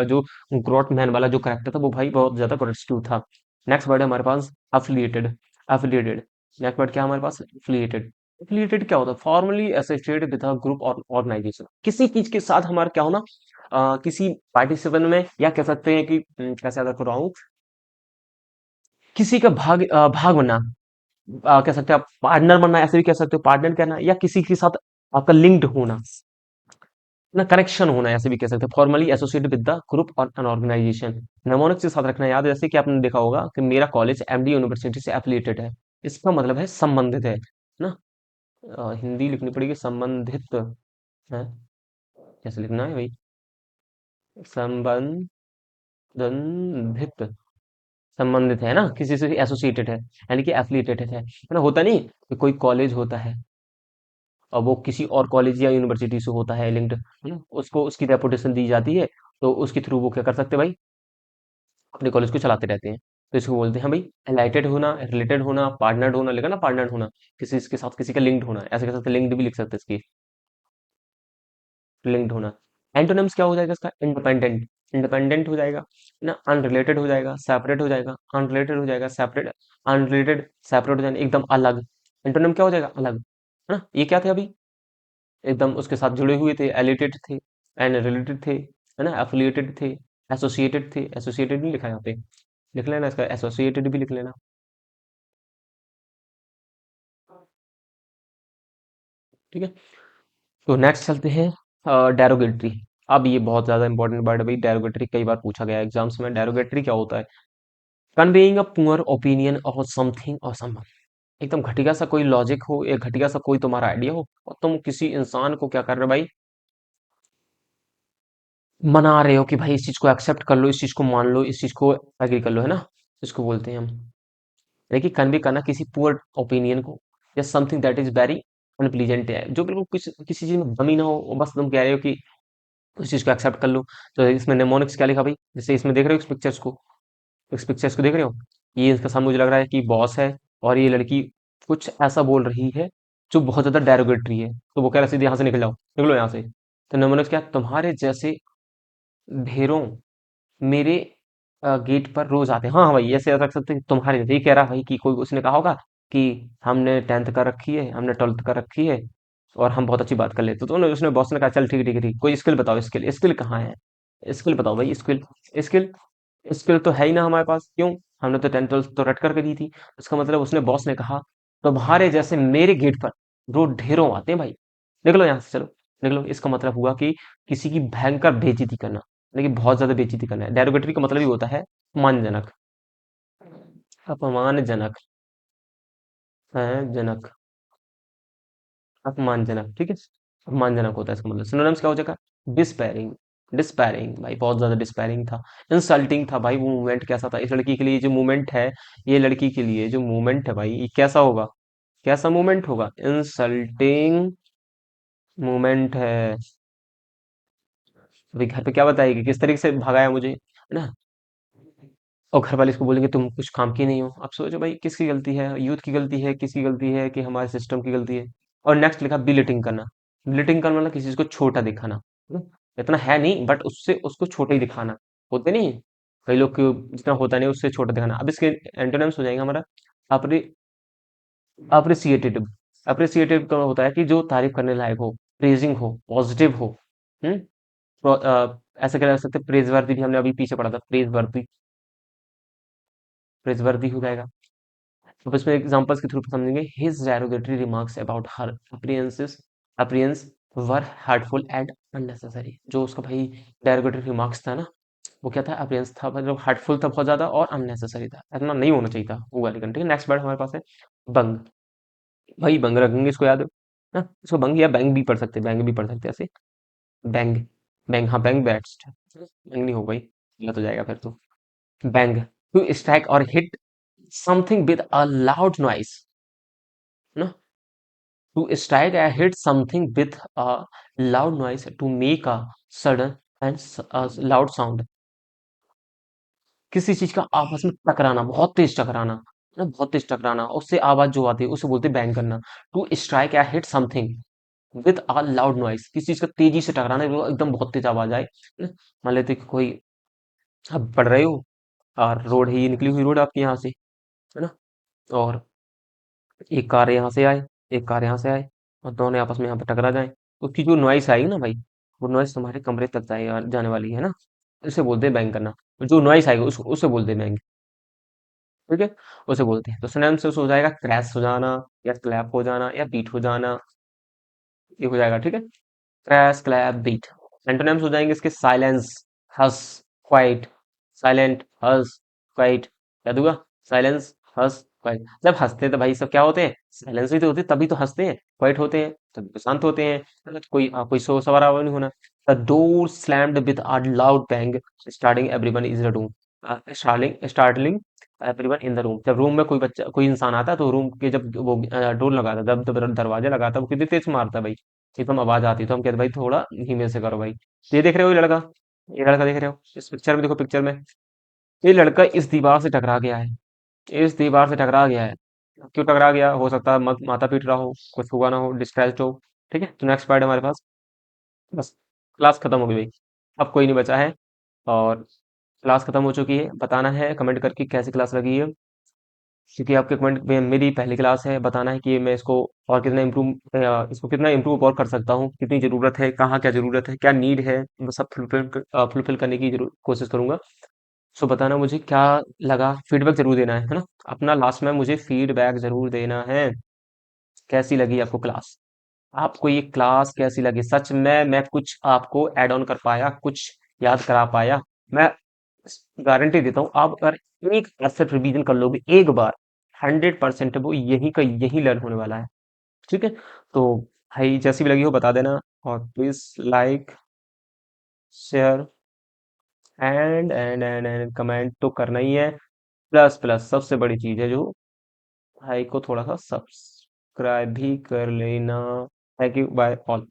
जो ग्रोट मैन वाला जो करेक्टर था वो भाई बहुत ज्यादा प्रोडक्टिव था। नेक्स्ट वर्ड है हमारे पास अफिलिएटेड। अफिलिएटेड, नेक्स्ट वर्ड क्या है हमारे पास? अफिलिएटेड। अफिलिएटेड क्या होता है? Formally associated with a group और ऑर्गेनाइजेशन, किसी चीज के साथ हमारा क्या होना, किसी पार्टिसिपेंट में, या कह सकते हैं कि कैसे अगर कर रहा हूँ, किसी का भाग बनना, कह सकते हैं आप पार्टनर बनना, ऐसे भी कह सकते हो, पार्टनर करना, या किसी के साथ आपका लिंक्ड होना ना, कनेक्शन होना, ऐसे भी कह सकते हैं, formally associated with the group और एन ऑर्गेनाइजेशन। नेमोनिक्स के साथ रखना याद, जैसे कि आपने देखा होगा कि मेरा कॉलेज एमडी यूनिवर्सिटी से एफिलिएटेड है, इसका मतलब है संबंधित है ना। हिंदी लिखनी पड़ेगी, संबंधित है, कैसे लिखना है भाई? संबंधित, संबंधित है ना, किसी से एसोसिएटेड है, यानी कि एफिलिएटेड है ना। होता नहीं कि कोई कॉलेज होता है और वो किसी और कॉलेज या यूनिवर्सिटी से होता है लिंक्ड, है ना, उसको उसकी रेपुटेशन दी जाती है, तो उसके थ्रू वो क्या कर सकते हैं भाई, अपने कॉलेज को चलाते रहते हैं। तो इसको बोलते हैं भाई एलाइटेड होना, रिलेटेड होना, पार्टनर्ड होना, लिखा ना, पार्टनर्ड होना, किसी के साथ किसी का लिंक्ड होना, ऐसे कह सकते हैं, लिंक्ड भी लिख सकते हैं इसकी, लिंक्ड होना। एंटोनिम्स क्या हो जाएगा इसका? इंडिपेंडेंट, इंडिपेंडेंट हो जाएगा ना, अनरिलेटेड हो जाएगा, सेपरेट हो जाएगा, अनरिलेटेड हो जाएगा, सेपरेट, अनरिलेटेड, सेपरेट हो जाएगा, एकदम अलग। एंटोनिम क्या हो जाएगा? अलग, है ना। ये क्या थे अभी? एकदम उसके साथ जुड़े हुए थे, एलिटेड थे, एंड रिलेटेड थे, है ना, एफिलिएटेड थे, एसोसिएटेड थे, एसोसिएटेड नहीं लिखा यहाँ पे, लिख लेना इसका, एसोसिएटेड भी लिख लेना। ठीक है। तो नेक्स्ट चलते हैं, डेरोगेटरी। अब ये बहुत ज्यादा इंपॉर्टेंट वर्ड है भाई, डेरोगेटरी कई बार पूछा गया है एग्जाम्स में। डेरोगेटरी क्या होता है? Conveying a poor opinion of something और समवन, एकदम घटिया सा कोई लॉजिक हो, या घटिया सा कोई तुम्हारा आइडिया हो, और तुम किसी इंसान को क्या कर रहे हो भाई, मना रहे हो कि भाई इस चीज को एक्सेप्ट कर लो, इस चीज को मान लो, इस चीज को एग्री कर लो, है ना। इसको बोलते हैं हम, देखिए कन्वे करना किसी पुअर ओपिनियन को, या something that is very unpleasant है, जो बिल्कुल किसी किसी चीज में दम ही ना हो, बस तुम कह रहे हो कि उस चीज को एक्सेप्ट कर लो। तो इसमें नेमोनिक्स क्या लिखा भाई, जैसे इसमें देख रहे हो इस पिक्चर्स को देख रहे हो, ये इसका सामने मुझे लग रहा है कि बॉस है, और ये लड़की कुछ ऐसा बोल रही है जो बहुत ज्यादा डेरोगेटरी है, तो वो कह रहा है सीधे यहाँ से निकल जाओ, निकलो यहाँ से, तो नमूने क्या, तुम्हारे जैसे ढेरों मेरे गेट पर रोज आते हैं। हाँ हाँ भाई, ऐसे रख सकते हैं, तुम्हारे जैसे। ये कह रहा भाई कि कोई उसने कहा होगा कि हमने 10th कर रखी है, हमने 12th कर रखी है, और हम बहुत अच्छी बात कर लेते, तो उसने बॉस ने कहा चल ठीक है ठीक है ठीक है, कोई स्किल बताओ, स्किल स्किल कहाँ है, स्किल बताओ भाई, स्किल स्किल स्किल तो है ही ना हमारे पास। क्यों? हमने तो 10th 12th तो रट करके दी थी। इसका मतलब उसने, बॉस ने कहा तुम्हारे जैसे मेरे गेट पर रोज ढेरों आते हैं भाई, निकलो यहाँ से, चलो निकलो। इसका मतलब हुआ कि किसी की भयंकर बेइज्जती करना, लेकिन बहुत ज्यादा बेइज्जती करना है। डेरोगेटरी का मतलब ही होता है अपमानजनक, अपमानजनक है, जनक, अपमानजनक, ठीक है। अपमानजनक होता है इसका मतलब। सिनोनिम्स क्या हो जाएगा? डिस्पैरिंग, डिस्पैरिंग भाई, बहुत ज्यादा डिस्पैरिंग था। इंसल्टिंग था भाई, वो मूवमेंट कैसा था, इस लड़की के लिए जो मूवमेंट है, ये लड़की के लिए जो मूवमेंट है भाई, ये कैसा होगा, कैसा मूवमेंट होगा? इंसल्टिंग मूवमेंट है। अभी घर पे क्या बताएगी, किस तरीके से भगाया मुझे, है ना। और घर वाले इसको बोलेंगे तुम कुछ काम की नहीं हो। अब सोचो भाई, किसकी गलती है? यूथ की गलती है, किसकी गलती है कि हमारे सिस्टम की गलती है? और नेक्स्ट लिखा बिलिटिंग करना। बिलिटिंग करना मतलब किसी चीज को छोटा दिखाना, है ना? इतना है नहीं, बट उससे उसको छोटा ही दिखाना। होते नहीं, कई लोग को जितना होता नहीं उससे छोटा दिखाना। अब इसके एंटोनिम्स हो जाएंगे हमारा अप्रि अप्रिसिएटेड। अप्रिसिएटेड का होता है कि जो तारीफ करने लायक हो, प्रेजिंग हो, पॉजिटिव हो। हम्म। ऐसा कह सकते हैं, प्रेज वर्दी भी हमने अभी पीछे पढ़ा था, प्रेज वर्दी, प्रेज वर्दी हो जाएगा। अब इसमें एग्जांपल्स के थ्रू समझेंगे। His derogatory remarks about her appearances appearance were hurtful and unnecessary। जो उसका भाई derogatory रिमार्क्स था ना, वो क्या था? अपीयरेंस था, मतलब हर्टफुल था बहुत ज्यादा, और अननेसेसरी था, इतना नहीं होना चाहिए था वो वाली कंट्री। नेक्स्ट वर्ड हमारे पास है बंग। भाई बंग रखेंगे, इसको याद है ना? इसको बंग या बैंग भी पढ़ सकते हैं, बैंग भी पढ़ सकते हैं ऐसे। बैंग, बैंग, हाँ बैंग बैट्स, बैंग नहीं हो भाई, गलत हो जाएगा फिर तो। बैंग, टू स्ट्राइक और hit something with a loud noise, ना। To strike or hit something with a loud noise, to make a sudden and loud sound। किसी चीज का आपस में टकराना, बहुत तेज टकराना, ना, बहुत तेज टकराना, उससे आवाज जो आती है उसे बोलते हैं बैंग करना। टू स्ट्राइक या hit something with a loud noise, किसी चीज का तेजी से टकराना, वो एकदम बहुत तेज आवाज आए, ना। मान लेते कि कोई, आप पढ़ रहे हो और रोड है, ये निकली हुई रोड आपके यहाँ से, है ना, और एक कार यहाँ से आए, एक कार यहाँ से आए, और दोनों आपस में यहाँ पे टकरा जाए, तो उसकी जो नॉइस आएगी ना भाई, वो नॉइस तुम्हारे कमरे तक जाने वाली है ना। उसे बोलते हैं बैंग करना। जो नॉइस आएगा उसे बोलते हैं बैंग, ठीक है, उसे बोलते हैं। तो सिनोनिम से उसे हो जाएगा क्रैश हो जाना, या क्लैप हो जाना, या बीट हो जाना, ये हो जाएगा, ठीक है। Crash, clap, beat. एंटोनिम्स हो जाएंगे इसके साइलेंस, हस, क्वाइट। साइलेंट, हस, क्वाइट, क्या दूंगा? साइलेंस, हस, क्वाइट। जब हंसते हैं तो भाई सब क्या होते हैं? साइलेंस भी तो होते हैं, तभी तो हंसते हैं। क्वाइट होते हैं तभी तो शांत होते हैं, मतलब कोई शोर सवार आवाज नहीं होना। The door slammed with a loud bang, starting everyone is the room. Startling everyone in the room. जब रूम में कोई बच्चा, कोई इंसान आता है, तो रूम के जब वो डोर लगाता है, जब दरवाजा लगाता है, वो कितनी तेज मारता है भाई, एकदम आवाज आती है, तो हम कहते हैं भाई थोड़ा धीमे से करो भाई। तो ये देख रहे हो, ये लड़का, ये लड़का देख रहे हो इस पिक्चर में, देखो पिक्चर में, ये लड़का इस दीवार से टकरा गया है, इस दीवार से टकरा गया है। क्यों टकरा गया? हो सकता है माथा पीट रहा हो, कुछ हुआ ना हो, डिस्ट्रैक्ट हो, ठीक है। तो नेक्स्ट पार्ट हमारे पास, बस क्लास खत्म हो गई भाई, अब कोई नहीं बचा है। और क्लास खत्म हो चुकी है, बताना है कमेंट करके कैसी क्लास लगी है, क्योंकि आपके कमेंट में मेरी पहली क्लास है, बताना है कि मैं इसको और कितना इम्प्रूव, इसको कितना इम्प्रूव और कर सकता हूँ, कितनी ज़रूरत है, कहाँ क्या ज़रूरत है, क्या नीड है, वो सब फुलफिल करने की कोशिश करूंगा। सो बताना मुझे क्या लगा, फीडबैक जरूर देना है ना। अपना लास्ट में मुझे फीडबैक जरूर देना है, कैसी लगी आपको क्लास, आपको ये क्लास कैसी लगी। सच में मैं कुछ आपको ऐड ऑन कर पाया, कुछ याद करा पाया? मैं गारंटी देता हूँ, आप अगर एक परसेंट रिवीजन कर लोगे एक बार, 100% वो यही का यही लर्न होने वाला है, ठीक है। तो भाई जैसी भी लगी हो बता देना, और please like, share and comment तो करना ही है। प्लस प्लस सबसे बड़ी चीज है जो, भाई को थोड़ा सा सब्सक्राइब भी कर लेना। Thank you, bye all.